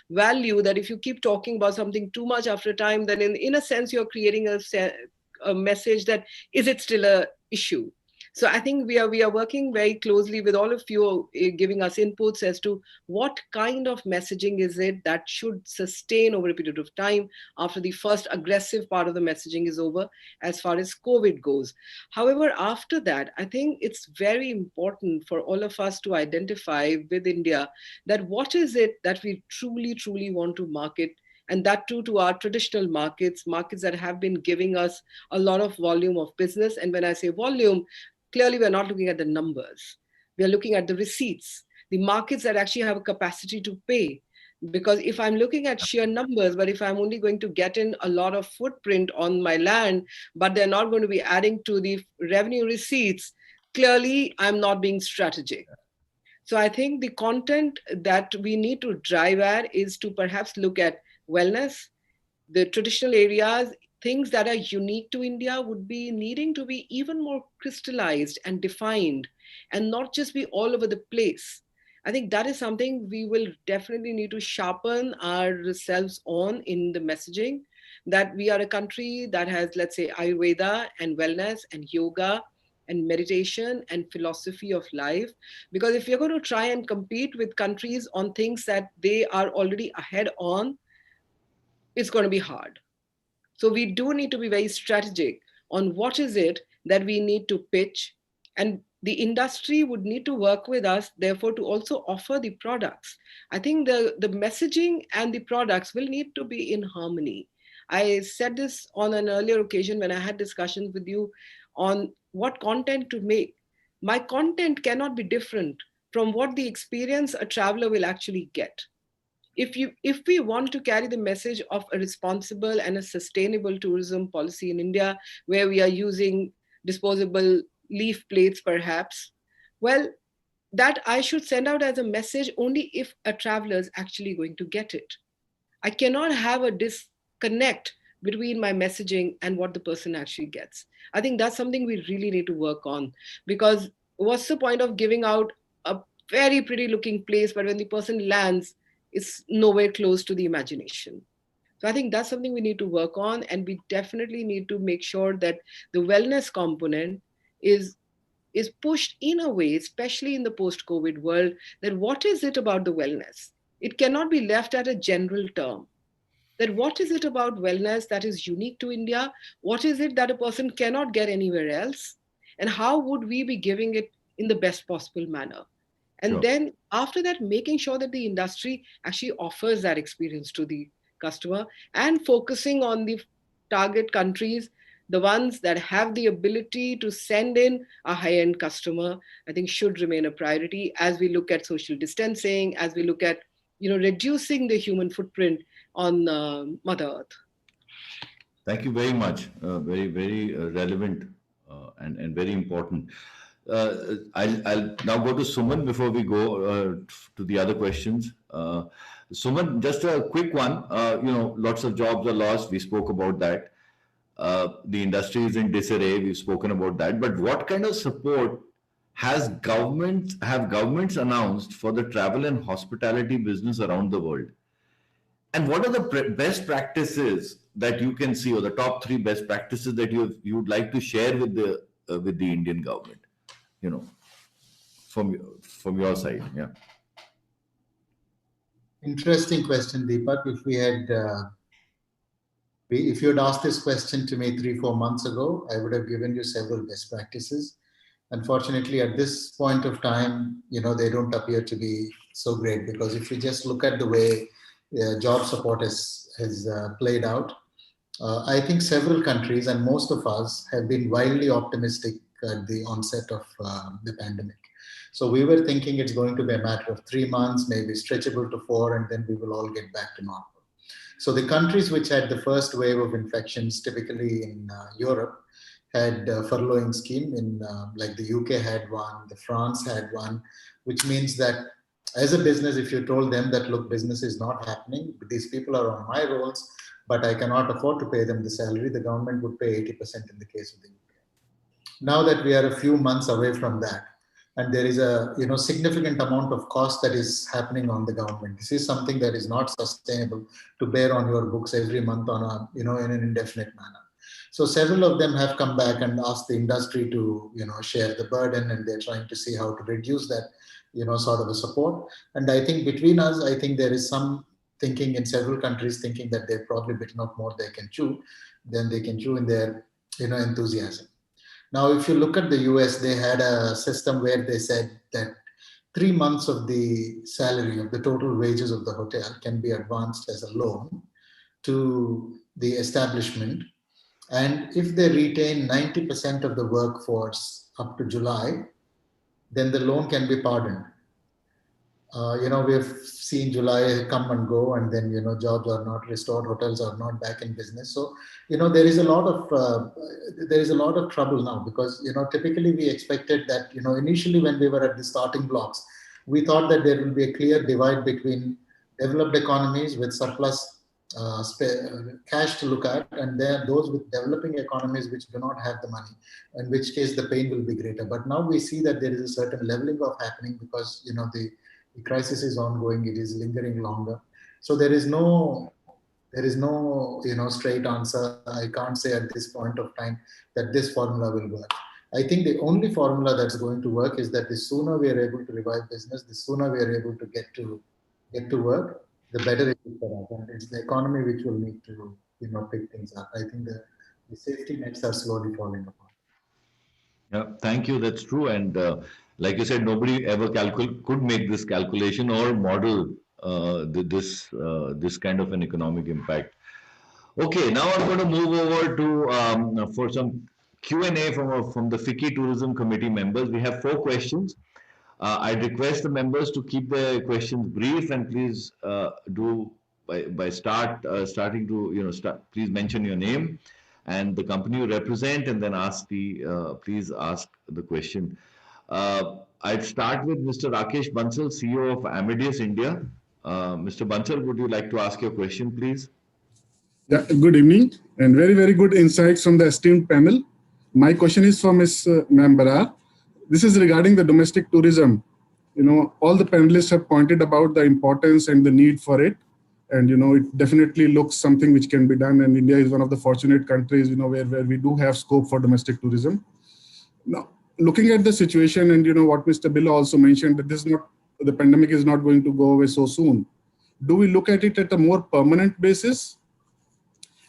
value that if you keep talking about something too much after a time, then in a sense, you're creating a message that, is it still a issue? So I think we are working very closely with all of you, giving us inputs as to what kind of messaging is it that should sustain over a period of time after the first aggressive part of the messaging is over as far as COVID goes. However, after that, I think it's very important for all of us to identify with India that what is it that we truly, truly want to market, and that too to our traditional markets that have been giving us a lot of volume of business. And when I say volume, clearly we're not looking at the numbers. We're looking at the receipts, the markets that actually have a capacity to pay. Because if I'm looking at sheer numbers, but if I'm only going to get in a lot of footprint on my land, but they're not going to be adding to the revenue receipts, clearly I'm not being strategic. So I think the content that we need to drive at is to perhaps look at wellness, the traditional areas, things that are unique to India would be needing to be even more crystallized and defined and not just be all over the place. I think that is something we will definitely need to sharpen ourselves on in the messaging, that we are a country that has, let's say, Ayurveda and wellness and yoga and meditation and philosophy of life. Because if you're going to try and compete with countries on things that they are already ahead on, it's going to be hard. So we do need to be very strategic on what is it that we need to pitch. And the industry would need to work with us, therefore, to also offer the products. I think the messaging and the products will need to be in harmony. I said this on an earlier occasion when I had discussions with you on what content to make. My content cannot be different from what the experience a traveler will actually get. If we want to carry the message of a responsible and a sustainable tourism policy in India, where we are using disposable leaf plates perhaps, well, that I should send out as a message only if a traveler is actually going to get it. I cannot have a disconnect between my messaging and what the person actually gets. I think that's something we really need to work on, because what's the point of giving out a very pretty looking place, but when the person lands, it's nowhere close to the imagination. So I think that's something we need to work on, and we definitely need to make sure that the wellness component is is pushed in a way, especially in the post-COVID world, that what is it about the wellness? It cannot be left at a general term. That what is it about wellness that is unique to India? What is it that a person cannot get anywhere else? And how would we be giving it in the best possible manner? And Sure. then after that, making sure that the industry actually offers that experience to the customer, and focusing on the target countries, the ones that have the ability to send in a high-end customer, I think should remain a priority as we look at social distancing, as we look at reducing the human footprint on Mother Earth. Thank you very much. Very, very relevant and very important. I'll now go to Suman before we go to the other questions. Suman, just a quick one. Lots of jobs are lost. We spoke about that. The industry is in disarray. We've spoken about that. But what kind of support have governments announced for the travel and hospitality business around the world? And what are the best practices that you can see, or the top three best practices that you would like to share with the Indian government? From your side, yeah. Interesting question, Deepak. If you had asked this question to me 3-4 months ago, I would have given you several best practices. Unfortunately, at this point of time, they don't appear to be so great, because if you just look at the way job support has played out, I think several countries and most of us have been wildly optimistic at the onset of the pandemic. So we were thinking it's going to be a matter of 3 months, maybe stretchable to 4, and then we will all get back to normal. So the countries which had the first wave of infections, typically in Europe, had a furloughing scheme. Like the UK had one, the France had one, which means that as a business, if you told them that, look, business is not happening, these people are on my rolls, but I cannot afford to pay them the salary, the government would pay 80% in the case of the UK. Now that we are a few months away from that, and there is a significant amount of cost that is happening on the government, this is something that is not sustainable to bear on your books every month on a in an indefinite manner. So several of them have come back and asked the industry to share the burden, and they're trying to see how to reduce that sort of a support. And I think between us, I think there is some thinking in several countries thinking that they've probably bitten off more they can chew than they can chew in their enthusiasm. Now, if you look at the US, they had a system where they said that 3 months of the salary of the total wages of the hotel can be advanced as a loan to the establishment. And if they retain 90% of the workforce up to July, then the loan can be pardoned. We've seen July come and go, and then jobs are not restored, hotels are not back in business. So there is a lot of trouble now, because typically we expected that initially when we were at the starting blocks, we thought that there will be a clear divide between developed economies with surplus cash to look at, and there are those with developing economies which do not have the money, in which case the pain will be greater. But now we see that there is a certain leveling of happening because the crisis is ongoing, it is lingering longer. So there is no straight answer. I can't say at this point of time that this formula will work. I think the only formula that's going to work is that the sooner we are able to revive business, the sooner we are able to get to work, the better it is for us. And it's the economy which will need to pick things up. I think the safety nets are slowly falling apart. Yeah, thank you. That's true. And like you said, nobody ever could make this calculation or model this kind of an economic impact. Okay, now I'm going to move over to for some Q&A from the FICCI Tourism Committee members. We have 4 questions. I request the members to keep their questions brief, and please do by starting to please mention your name and the company you represent, and then please ask the question. I'd start with Mr. Rakesh Bansal, CEO of Amadeus India. Mr. Bansal, would you like to ask your question, please? Yeah, good evening, and very, very good insights from the esteemed panel. My question is for Ms. Membara. This is regarding the domestic tourism. All the panelists have pointed about the importance and the need for it. And, it definitely looks something which can be done. And India is one of the fortunate countries, where we do have scope for domestic tourism. Now, looking at the situation and, what Mr. Billa also mentioned, that the pandemic is not going to go away so soon. Do we look at it at a more permanent basis?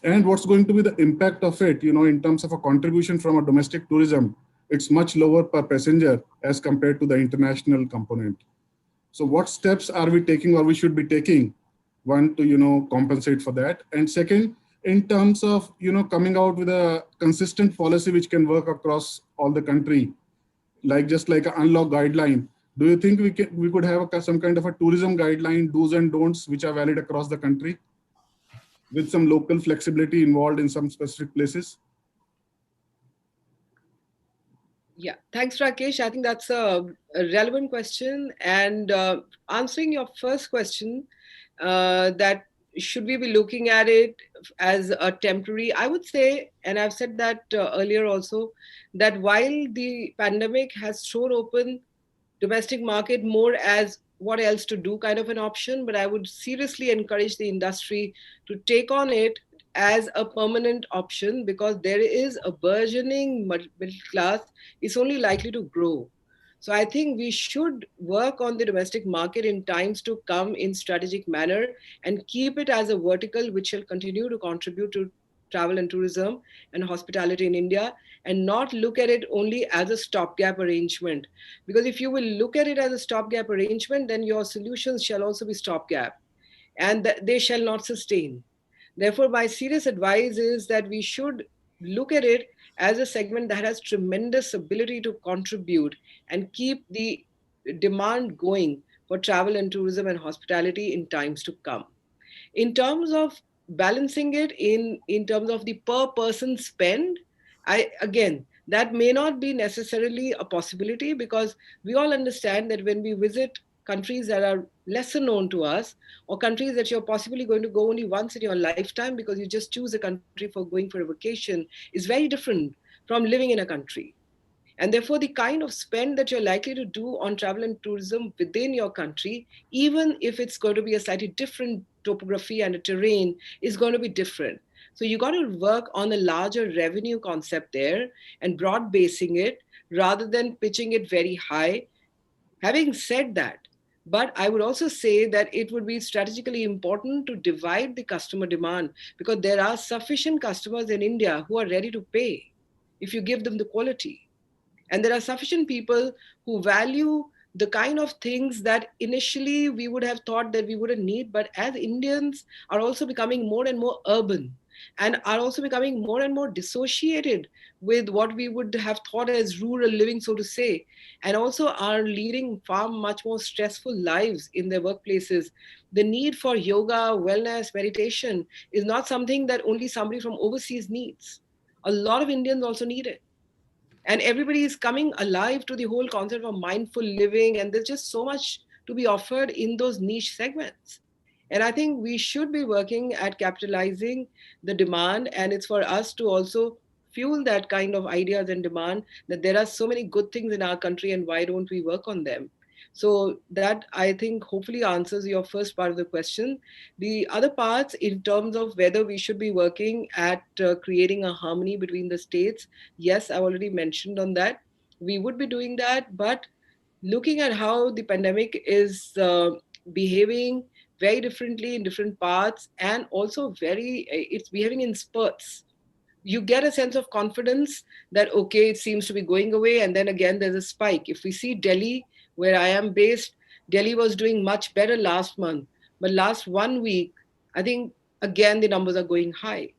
And what's going to be the impact of it, in terms of a contribution from a domestic tourism? It's much lower per passenger as compared to the international component. So what steps are we taking or we should be taking, one, to, compensate for that? And second, in terms of, coming out with a consistent policy which can work across all the country, just like an unlock guideline, do you think we could have some kind of a tourism guideline, do's and don'ts, which are valid across the country, with some local flexibility involved in some specific places? Yeah, thanks, Rakesh. I think that's a relevant question. And answering your first question, that should we be looking at it as a temporary, I would say, and I've said that earlier also, that while the pandemic has thrown open domestic market more as what else to do kind of an option, but I would seriously encourage the industry to take on it as a permanent option, because there is a burgeoning middle class. It's only likely to grow. So I think we should work on the domestic market in times to come in strategic manner and keep it as a vertical which shall continue to contribute to travel and tourism and hospitality in India, and not look at it only as a stopgap arrangement. Because if you will look at it as a stopgap arrangement, then your solutions shall also be stopgap, and they shall not sustain. Therefore, my serious advice is that we should look at it as a segment that has tremendous ability to contribute and keep the demand going for travel and tourism and hospitality in times to come. In terms of balancing it in terms of the per person spend, again, that may not be necessarily a possibility, because we all understand that when we visit countries that are lesser known to us, or countries that you're possibly going to go only once in your lifetime because you just choose a country for going for a vacation, is very different from living in a country. And therefore, the kind of spend that you're likely to do on travel and tourism within your country, even if it's going to be a slightly different topography and a terrain, is going to be different. So you got to work on a larger revenue concept there and broad basing it rather than pitching it very high. Having said that, but I would also say that it would be strategically important to divide the customer demand, because there are sufficient customers in India who are ready to pay if you give them the quality. And there are sufficient people who value the kind of things that initially we would have thought that we wouldn't need. But as Indians are also becoming more and more urban and are also becoming more and more dissociated with what we would have thought as rural living, so to say, and also are leading far much more stressful lives in their workplaces, the need for yoga, wellness, meditation is not something that only somebody from overseas needs. A lot of Indians also need it. And everybody is coming alive to the whole concept of mindful living. And there's just so much to be offered in those niche segments. And I think we should be working at capitalizing the demand, and it's for us to also fuel that kind of ideas and demand, that there are so many good things in our country and why don't we work on them. So that, I think, hopefully answers your first part of the question. The other parts, in terms of whether we should be working at creating a harmony between the states, yes, I already mentioned on that. We would be doing that, but looking at how the pandemic is behaving very differently in different parts, and also it's behaving in spurts. You get a sense of confidence that, okay, it seems to be going away, and then again there's a spike. If we see Delhi, where I am based, Delhi was doing much better last month, but last 1 week, I think again the numbers are going high.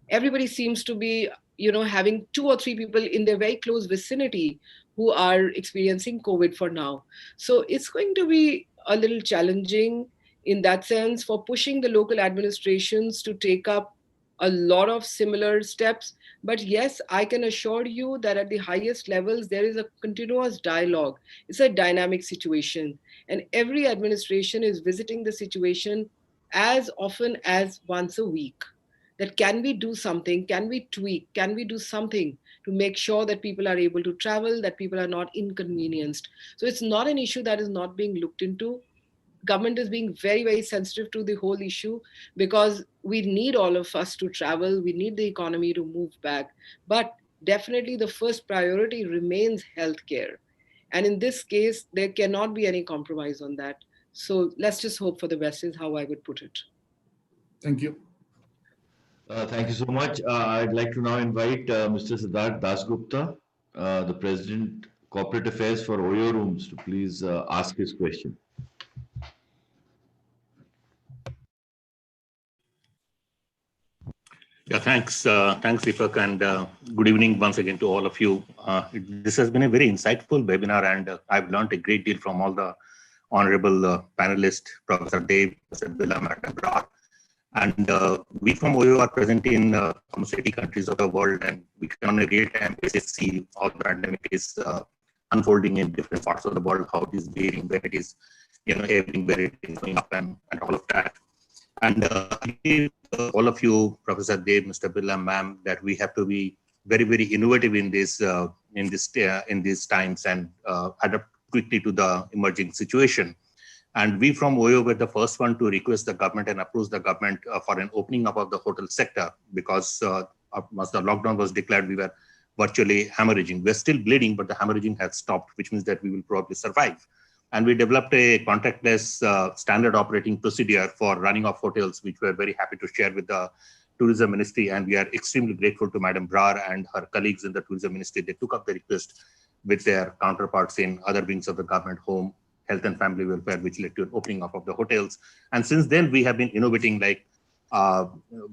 Everybody seems to be, having 2 or 3 people in their very close vicinity who are experiencing COVID for now. So it's going to be a little challenging in that sense for pushing the local administrations to take up a lot of similar steps. But yes, I can assure you that at the highest levels, there is a continuous dialogue. It's a dynamic situation. And every administration is visiting the situation as often as once a week. That can we do something? Can we tweak? Can we do something to make sure that people are able to travel, that people are not inconvenienced? So it's not an issue that is not being looked into. Government is being very, very sensitive to the whole issue, because we need all of us to travel. We need the economy to move back. But definitely the first priority remains healthcare. And in this case, there cannot be any compromise on that. So let's just hope for the best, is how I would put it. Thank you. Thank you so much. I'd like to now invite Mr. Siddharth Dasgupta, the President, Corporate Affairs for Oyo Rooms, to please ask his question. Yeah, thanks, Deepak, and good evening once again to all of you. This has been a very insightful webinar, and I've learned a great deal from all the honorable panelists, Professor Dev, Professor Billa, Madam Brar. And we from OYO are present in almost 80 countries of the world, and we can on a real-time basis see how the pandemic is unfolding in different parts of the world, how it is behaving, where it is, everywhere it is going up, and all of that. And all of you, Professor Dev, Mr. Billa, ma'am, that we have to be very, very innovative in these times and adapt quickly to the emerging situation. And we from OYO were the first one to request the government and approach the government for an opening up of the hotel sector, because once the lockdown was declared, we were virtually hemorrhaging. We're still bleeding, but the hemorrhaging has stopped, which means that we will probably survive. And we developed a contactless standard operating procedure for running of hotels, which we're very happy to share with the Tourism Ministry. And we are extremely grateful to Madam Brar and her colleagues in the Tourism Ministry. They took up the request with their counterparts in other wings of the government, Home, Health and Family Welfare, which led to an opening up of the hotels. And since then, we have been innovating, like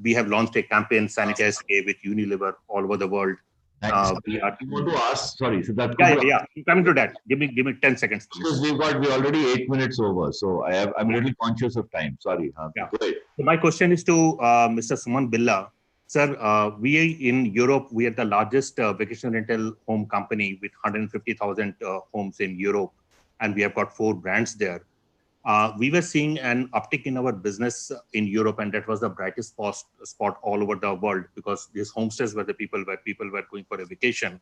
we have launched a campaign, Sanitize Stay, with Unilever all over the world. I want to ask, sorry, so that yeah. Coming to that, give me 10 seconds, please. Because we're already 8 minutes over, so I'm a little conscious of time. Sorry. Yeah. Go ahead. So my question is to Mr. Suman Billa. Sir, we in Europe, we are the largest vacation rental home company with 150,000 homes in Europe, and we have got 4 brands there. We were seeing an uptick in our business in Europe, and that was the brightest spot all over the world, because these homestays were the people where people were going for a vacation.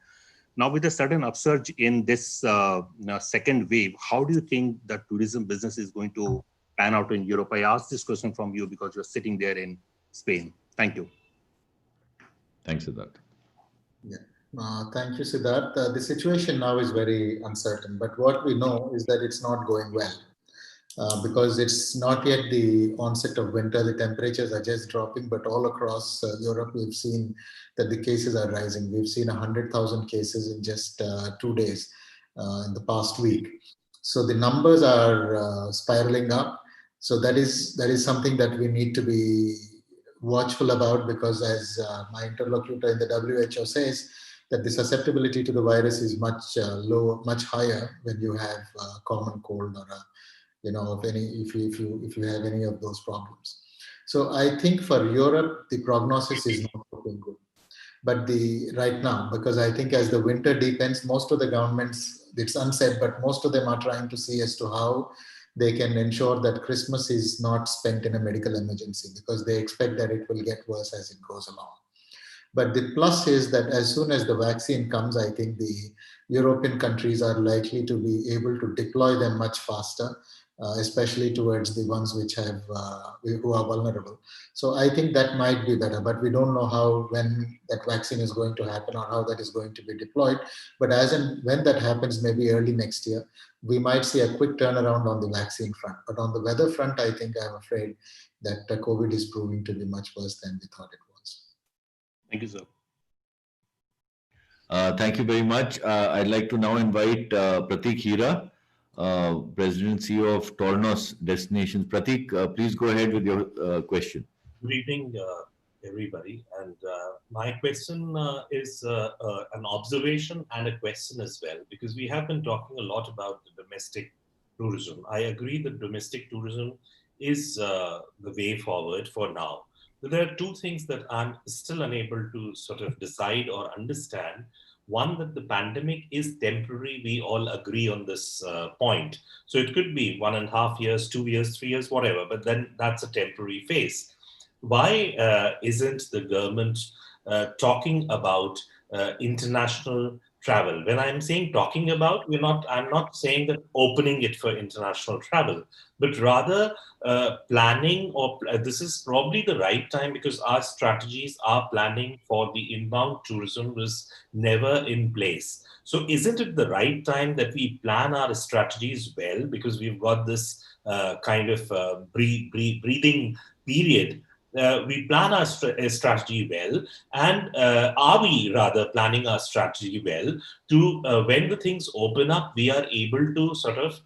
Now, with a sudden upsurge in this second wave, how do you think the tourism business is going to pan out in Europe? I asked this question from you because you're sitting there in Spain. Thank you. Thanks, Siddharth. Yeah. Thank you, Siddharth. The situation now is very uncertain, but what we know is that it's not going well. Because it's not yet the onset of winter. The temperatures are just dropping, but all across Europe, we've seen that the cases are rising. We've seen 100,000 cases in just 2 days in the past week. So the numbers are spiraling up. So that is something that we need to be watchful about, because as my interlocutor in the WHO says, that the susceptibility to the virus is much higher when you have a common cold or if you have any of those problems. So I think for Europe, the prognosis is not looking good. But right now, because I think as the winter deepens, most of the governments, it's unsaid, but most of them are trying to see as to how they can ensure that Christmas is not spent in a medical emergency, because they expect that it will get worse as it goes along. But the plus is that as soon as the vaccine comes, I think the European countries are likely to be able to deploy them much faster, especially towards the ones which have who are vulnerable. So I think that might be better, but we don't know when that vaccine is going to happen or how that is going to be deployed. But as and when that happens, maybe early next year, we might see a quick turnaround on the vaccine front. But on the weather front, I think I'm afraid that COVID is proving to be much worse than we thought it was. Thank you, sir. Thank you very much. I'd like to now invite Pratik Hira, President and CEO of Tornos Destinations. Pratik, please go ahead with your question. Good evening, everybody. And my question is an observation and a question as well, because we have been talking a lot about the domestic tourism. I agree that domestic tourism is the way forward for now. But there are two things that I'm still unable to sort of decide or understand. One, that the pandemic is temporary. We all agree on this point. So it could be 1.5 years, 2 years, 3 years, whatever, but then that's a temporary phase. Why isn't the government talking about international travel? When I'm saying talking about, I'm not saying that opening it for international travel, but rather planning, or this is probably the right time, because our strategies, our planning for the inbound tourism was never in place. So isn't it the right time that we plan our strategies well, because we've got this kind of breathing period? We plan our strategy well, and are we rather planning our strategy well to when the things open up, we are able to sort of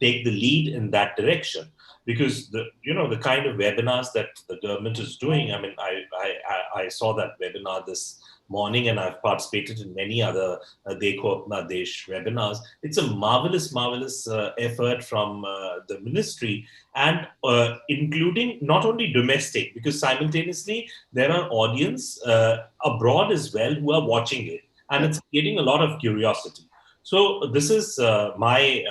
take the lead in that direction? Because the kind of webinars that the government is doing, I mean, I saw that webinar this morning, and I've participated in many other Dekho Apna Desh webinars. It's a marvelous effort from the ministry, and including not only domestic, because simultaneously there are audience abroad as well who are watching it, and it's getting a lot of curiosity. So this is my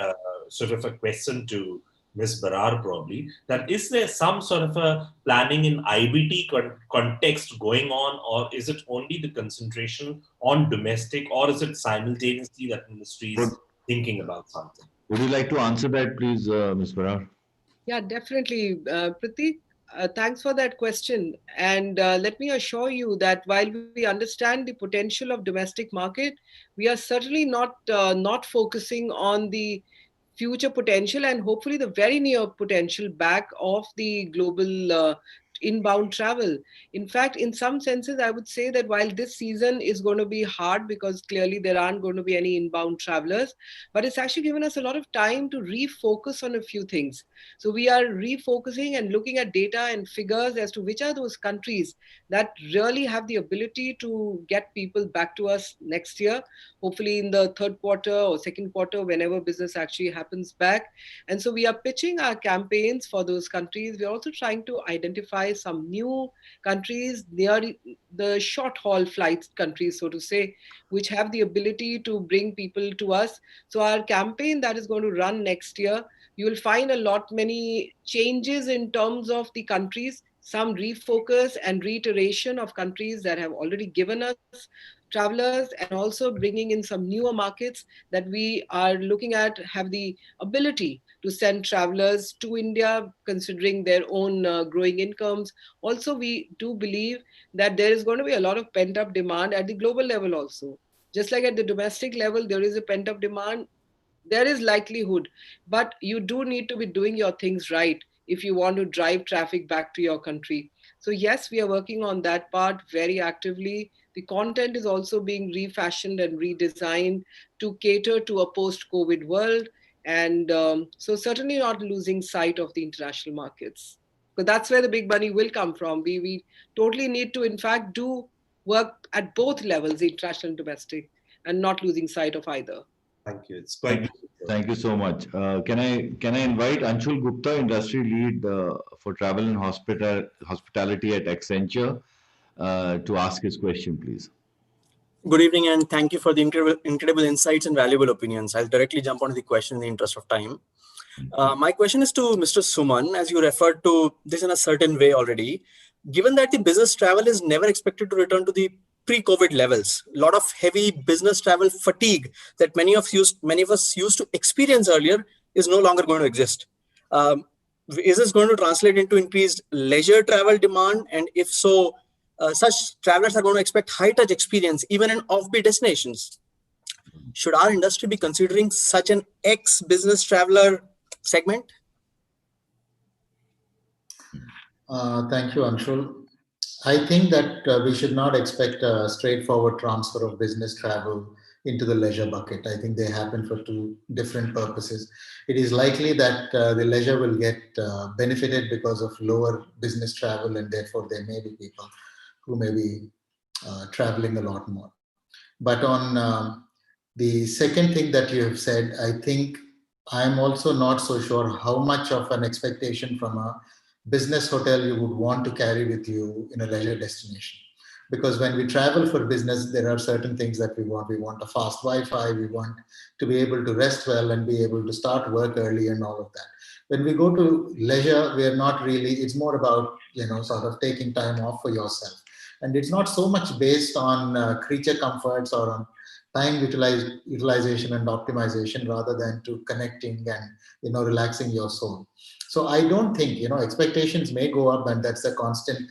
sort of a question to Ms. Barar, probably, that is there some sort of a planning in IBT context going on, or is it only the concentration on domestic, or is it simultaneously that ministry is thinking about something? Would you like to answer that, please, Ms. Barar? Yeah, definitely. Pratik, thanks for that question. And let me assure you that while we understand the potential of domestic market, we are certainly not focusing on the future potential and hopefully the very near potential back of the global inbound travel. In fact, in some senses, I would say that while this season is going to be hard because clearly there aren't going to be any inbound travelers, but it's actually given us a lot of time to refocus on a few things. So we are refocusing and looking at data and figures as to which are those countries that really have the ability to get people back to us next year, hopefully in the third quarter or second quarter, whenever business actually happens back. And so we are pitching our campaigns for those countries. We're also trying to identify some new countries near the short haul flight countries, so to say, which have the ability to bring people to us. So our campaign that is going to run next year, you will find many changes in terms of the countries, some refocus and reiteration of countries that have already given us travelers, and also bringing in some newer markets that we are looking at have the ability to send travelers to India, considering their own growing incomes. Also, we do believe that there is going to be a lot of pent-up demand at the global level also. Just like at the domestic level, there is a pent-up demand. There is likelihood, but you do need to be doing your things right if you want to drive traffic back to your country. So yes, we are working on that part very actively. The content is also being refashioned and redesigned to cater to a post-COVID world. And so certainly not losing sight of the international markets. Because that's where the big money will come from. We totally need to, in fact, do work at both levels, international and domestic, and not losing sight of either. Thank you. It's quite. Thank you so much. Can I invite Anshul Gupta, industry lead for travel and hospitality at Accenture, to ask his question, please? Good evening, and thank you for the incredible insights and valuable opinions. I'll directly jump onto the question in the interest of time. My question is to Mr. Suman, as you referred to this in a certain way already. Given that the business travel is never expected to return to the pre-COVID levels, a lot of heavy business travel fatigue that many of us used to experience earlier is no longer going to exist. Is this going to translate into increased leisure travel demand? And if so, such travelers are going to expect high-touch experience even in offbeat destinations. Should our industry be considering such an ex-business traveler segment? Thank you, Anshul. I think that we should not expect a straightforward transfer of business travel into the leisure bucket. I think they happen for two different purposes. It is likely that the leisure will get benefited because of lower business travel, and therefore there may be people who may be traveling a lot more. But on the second thing that you have said, I think I'm also not so sure how much of an expectation from a business hotel you would want to carry with you in a leisure destination. Because when we travel for business, there are certain things that we want. We want a fast Wi-Fi. We want to be able to rest well and be able to start work early and all of that. When we go to leisure, we are not really, it's more about, sort of taking time off for yourself. And it's not so much based on creature comforts or on time utilization and optimization rather than to connecting and relaxing your soul. So I don't think expectations may go up, and that's a constant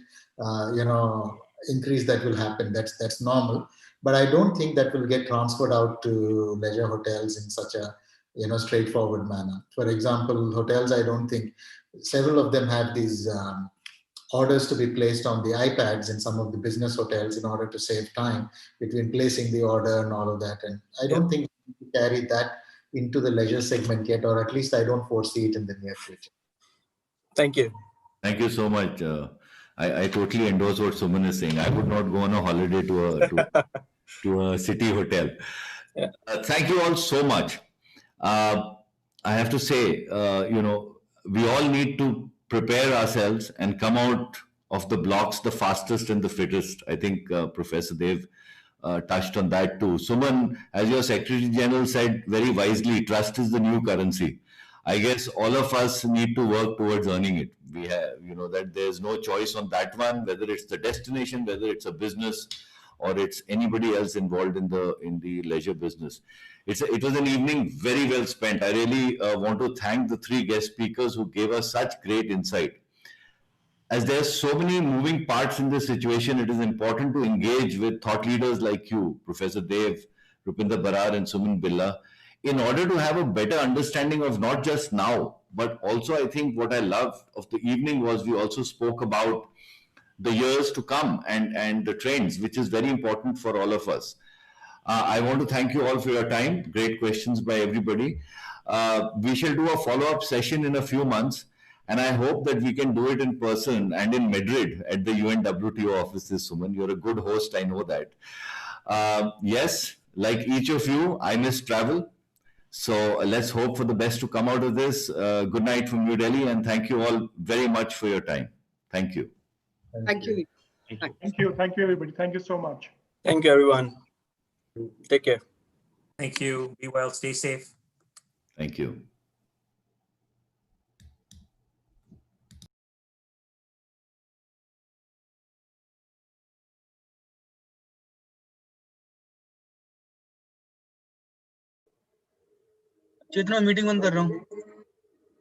increase that will happen. That's normal, but I don't think that will get transferred out to leisure hotels in such a straightforward manner. For example, hotels, I don't think several of them have these orders to be placed on the iPads in some of the business hotels in order to save time between placing the order and all of that. And I don't think we can carry that into the leisure segment yet, or at least I don't foresee it in the near future. Thank you. Thank you so much. I totally endorse what Suman is saying. I would not go on a holiday to a city hotel. Yeah. Thank you all so much. I have to say, we all need to prepare ourselves and come out of the blocks the fastest and the fittest. I think Professor Dev touched on that too. Suman, as your Secretary General said very wisely, trust is the new currency. I guess all of us need to work towards earning it. We have, that there's no choice on that one, whether it's the destination, whether it's a business, or it's anybody else involved in the leisure business. It was an evening very well spent. I really want to thank the three guest speakers who gave us such great insight. As there's so many moving parts in this situation, it is important to engage with thought leaders like you, Professor Dev, Rupinder Barar, and Suman Billa, in order to have a better understanding of not just now, but also I think what I loved of the evening was we also spoke about the years to come and the trends, which is very important for all of us. I want to thank you all for your time. Great questions by everybody. We shall do a follow-up session in a few months, and I hope that we can do it in person and in Madrid at the UNWTO offices, Suman. You're a good host, I know that. Yes, like each of you, I miss travel. So let's hope for the best to come out of this. Good night from New Delhi, and thank you all very much for your time. Thank you. Thank you. Thank you. Thank you, everybody. Thank you so much. Thank you, everyone. Take care. Thank you. Be well. Stay safe. Thank you. Chetna meeting बंद कर रहा हूँ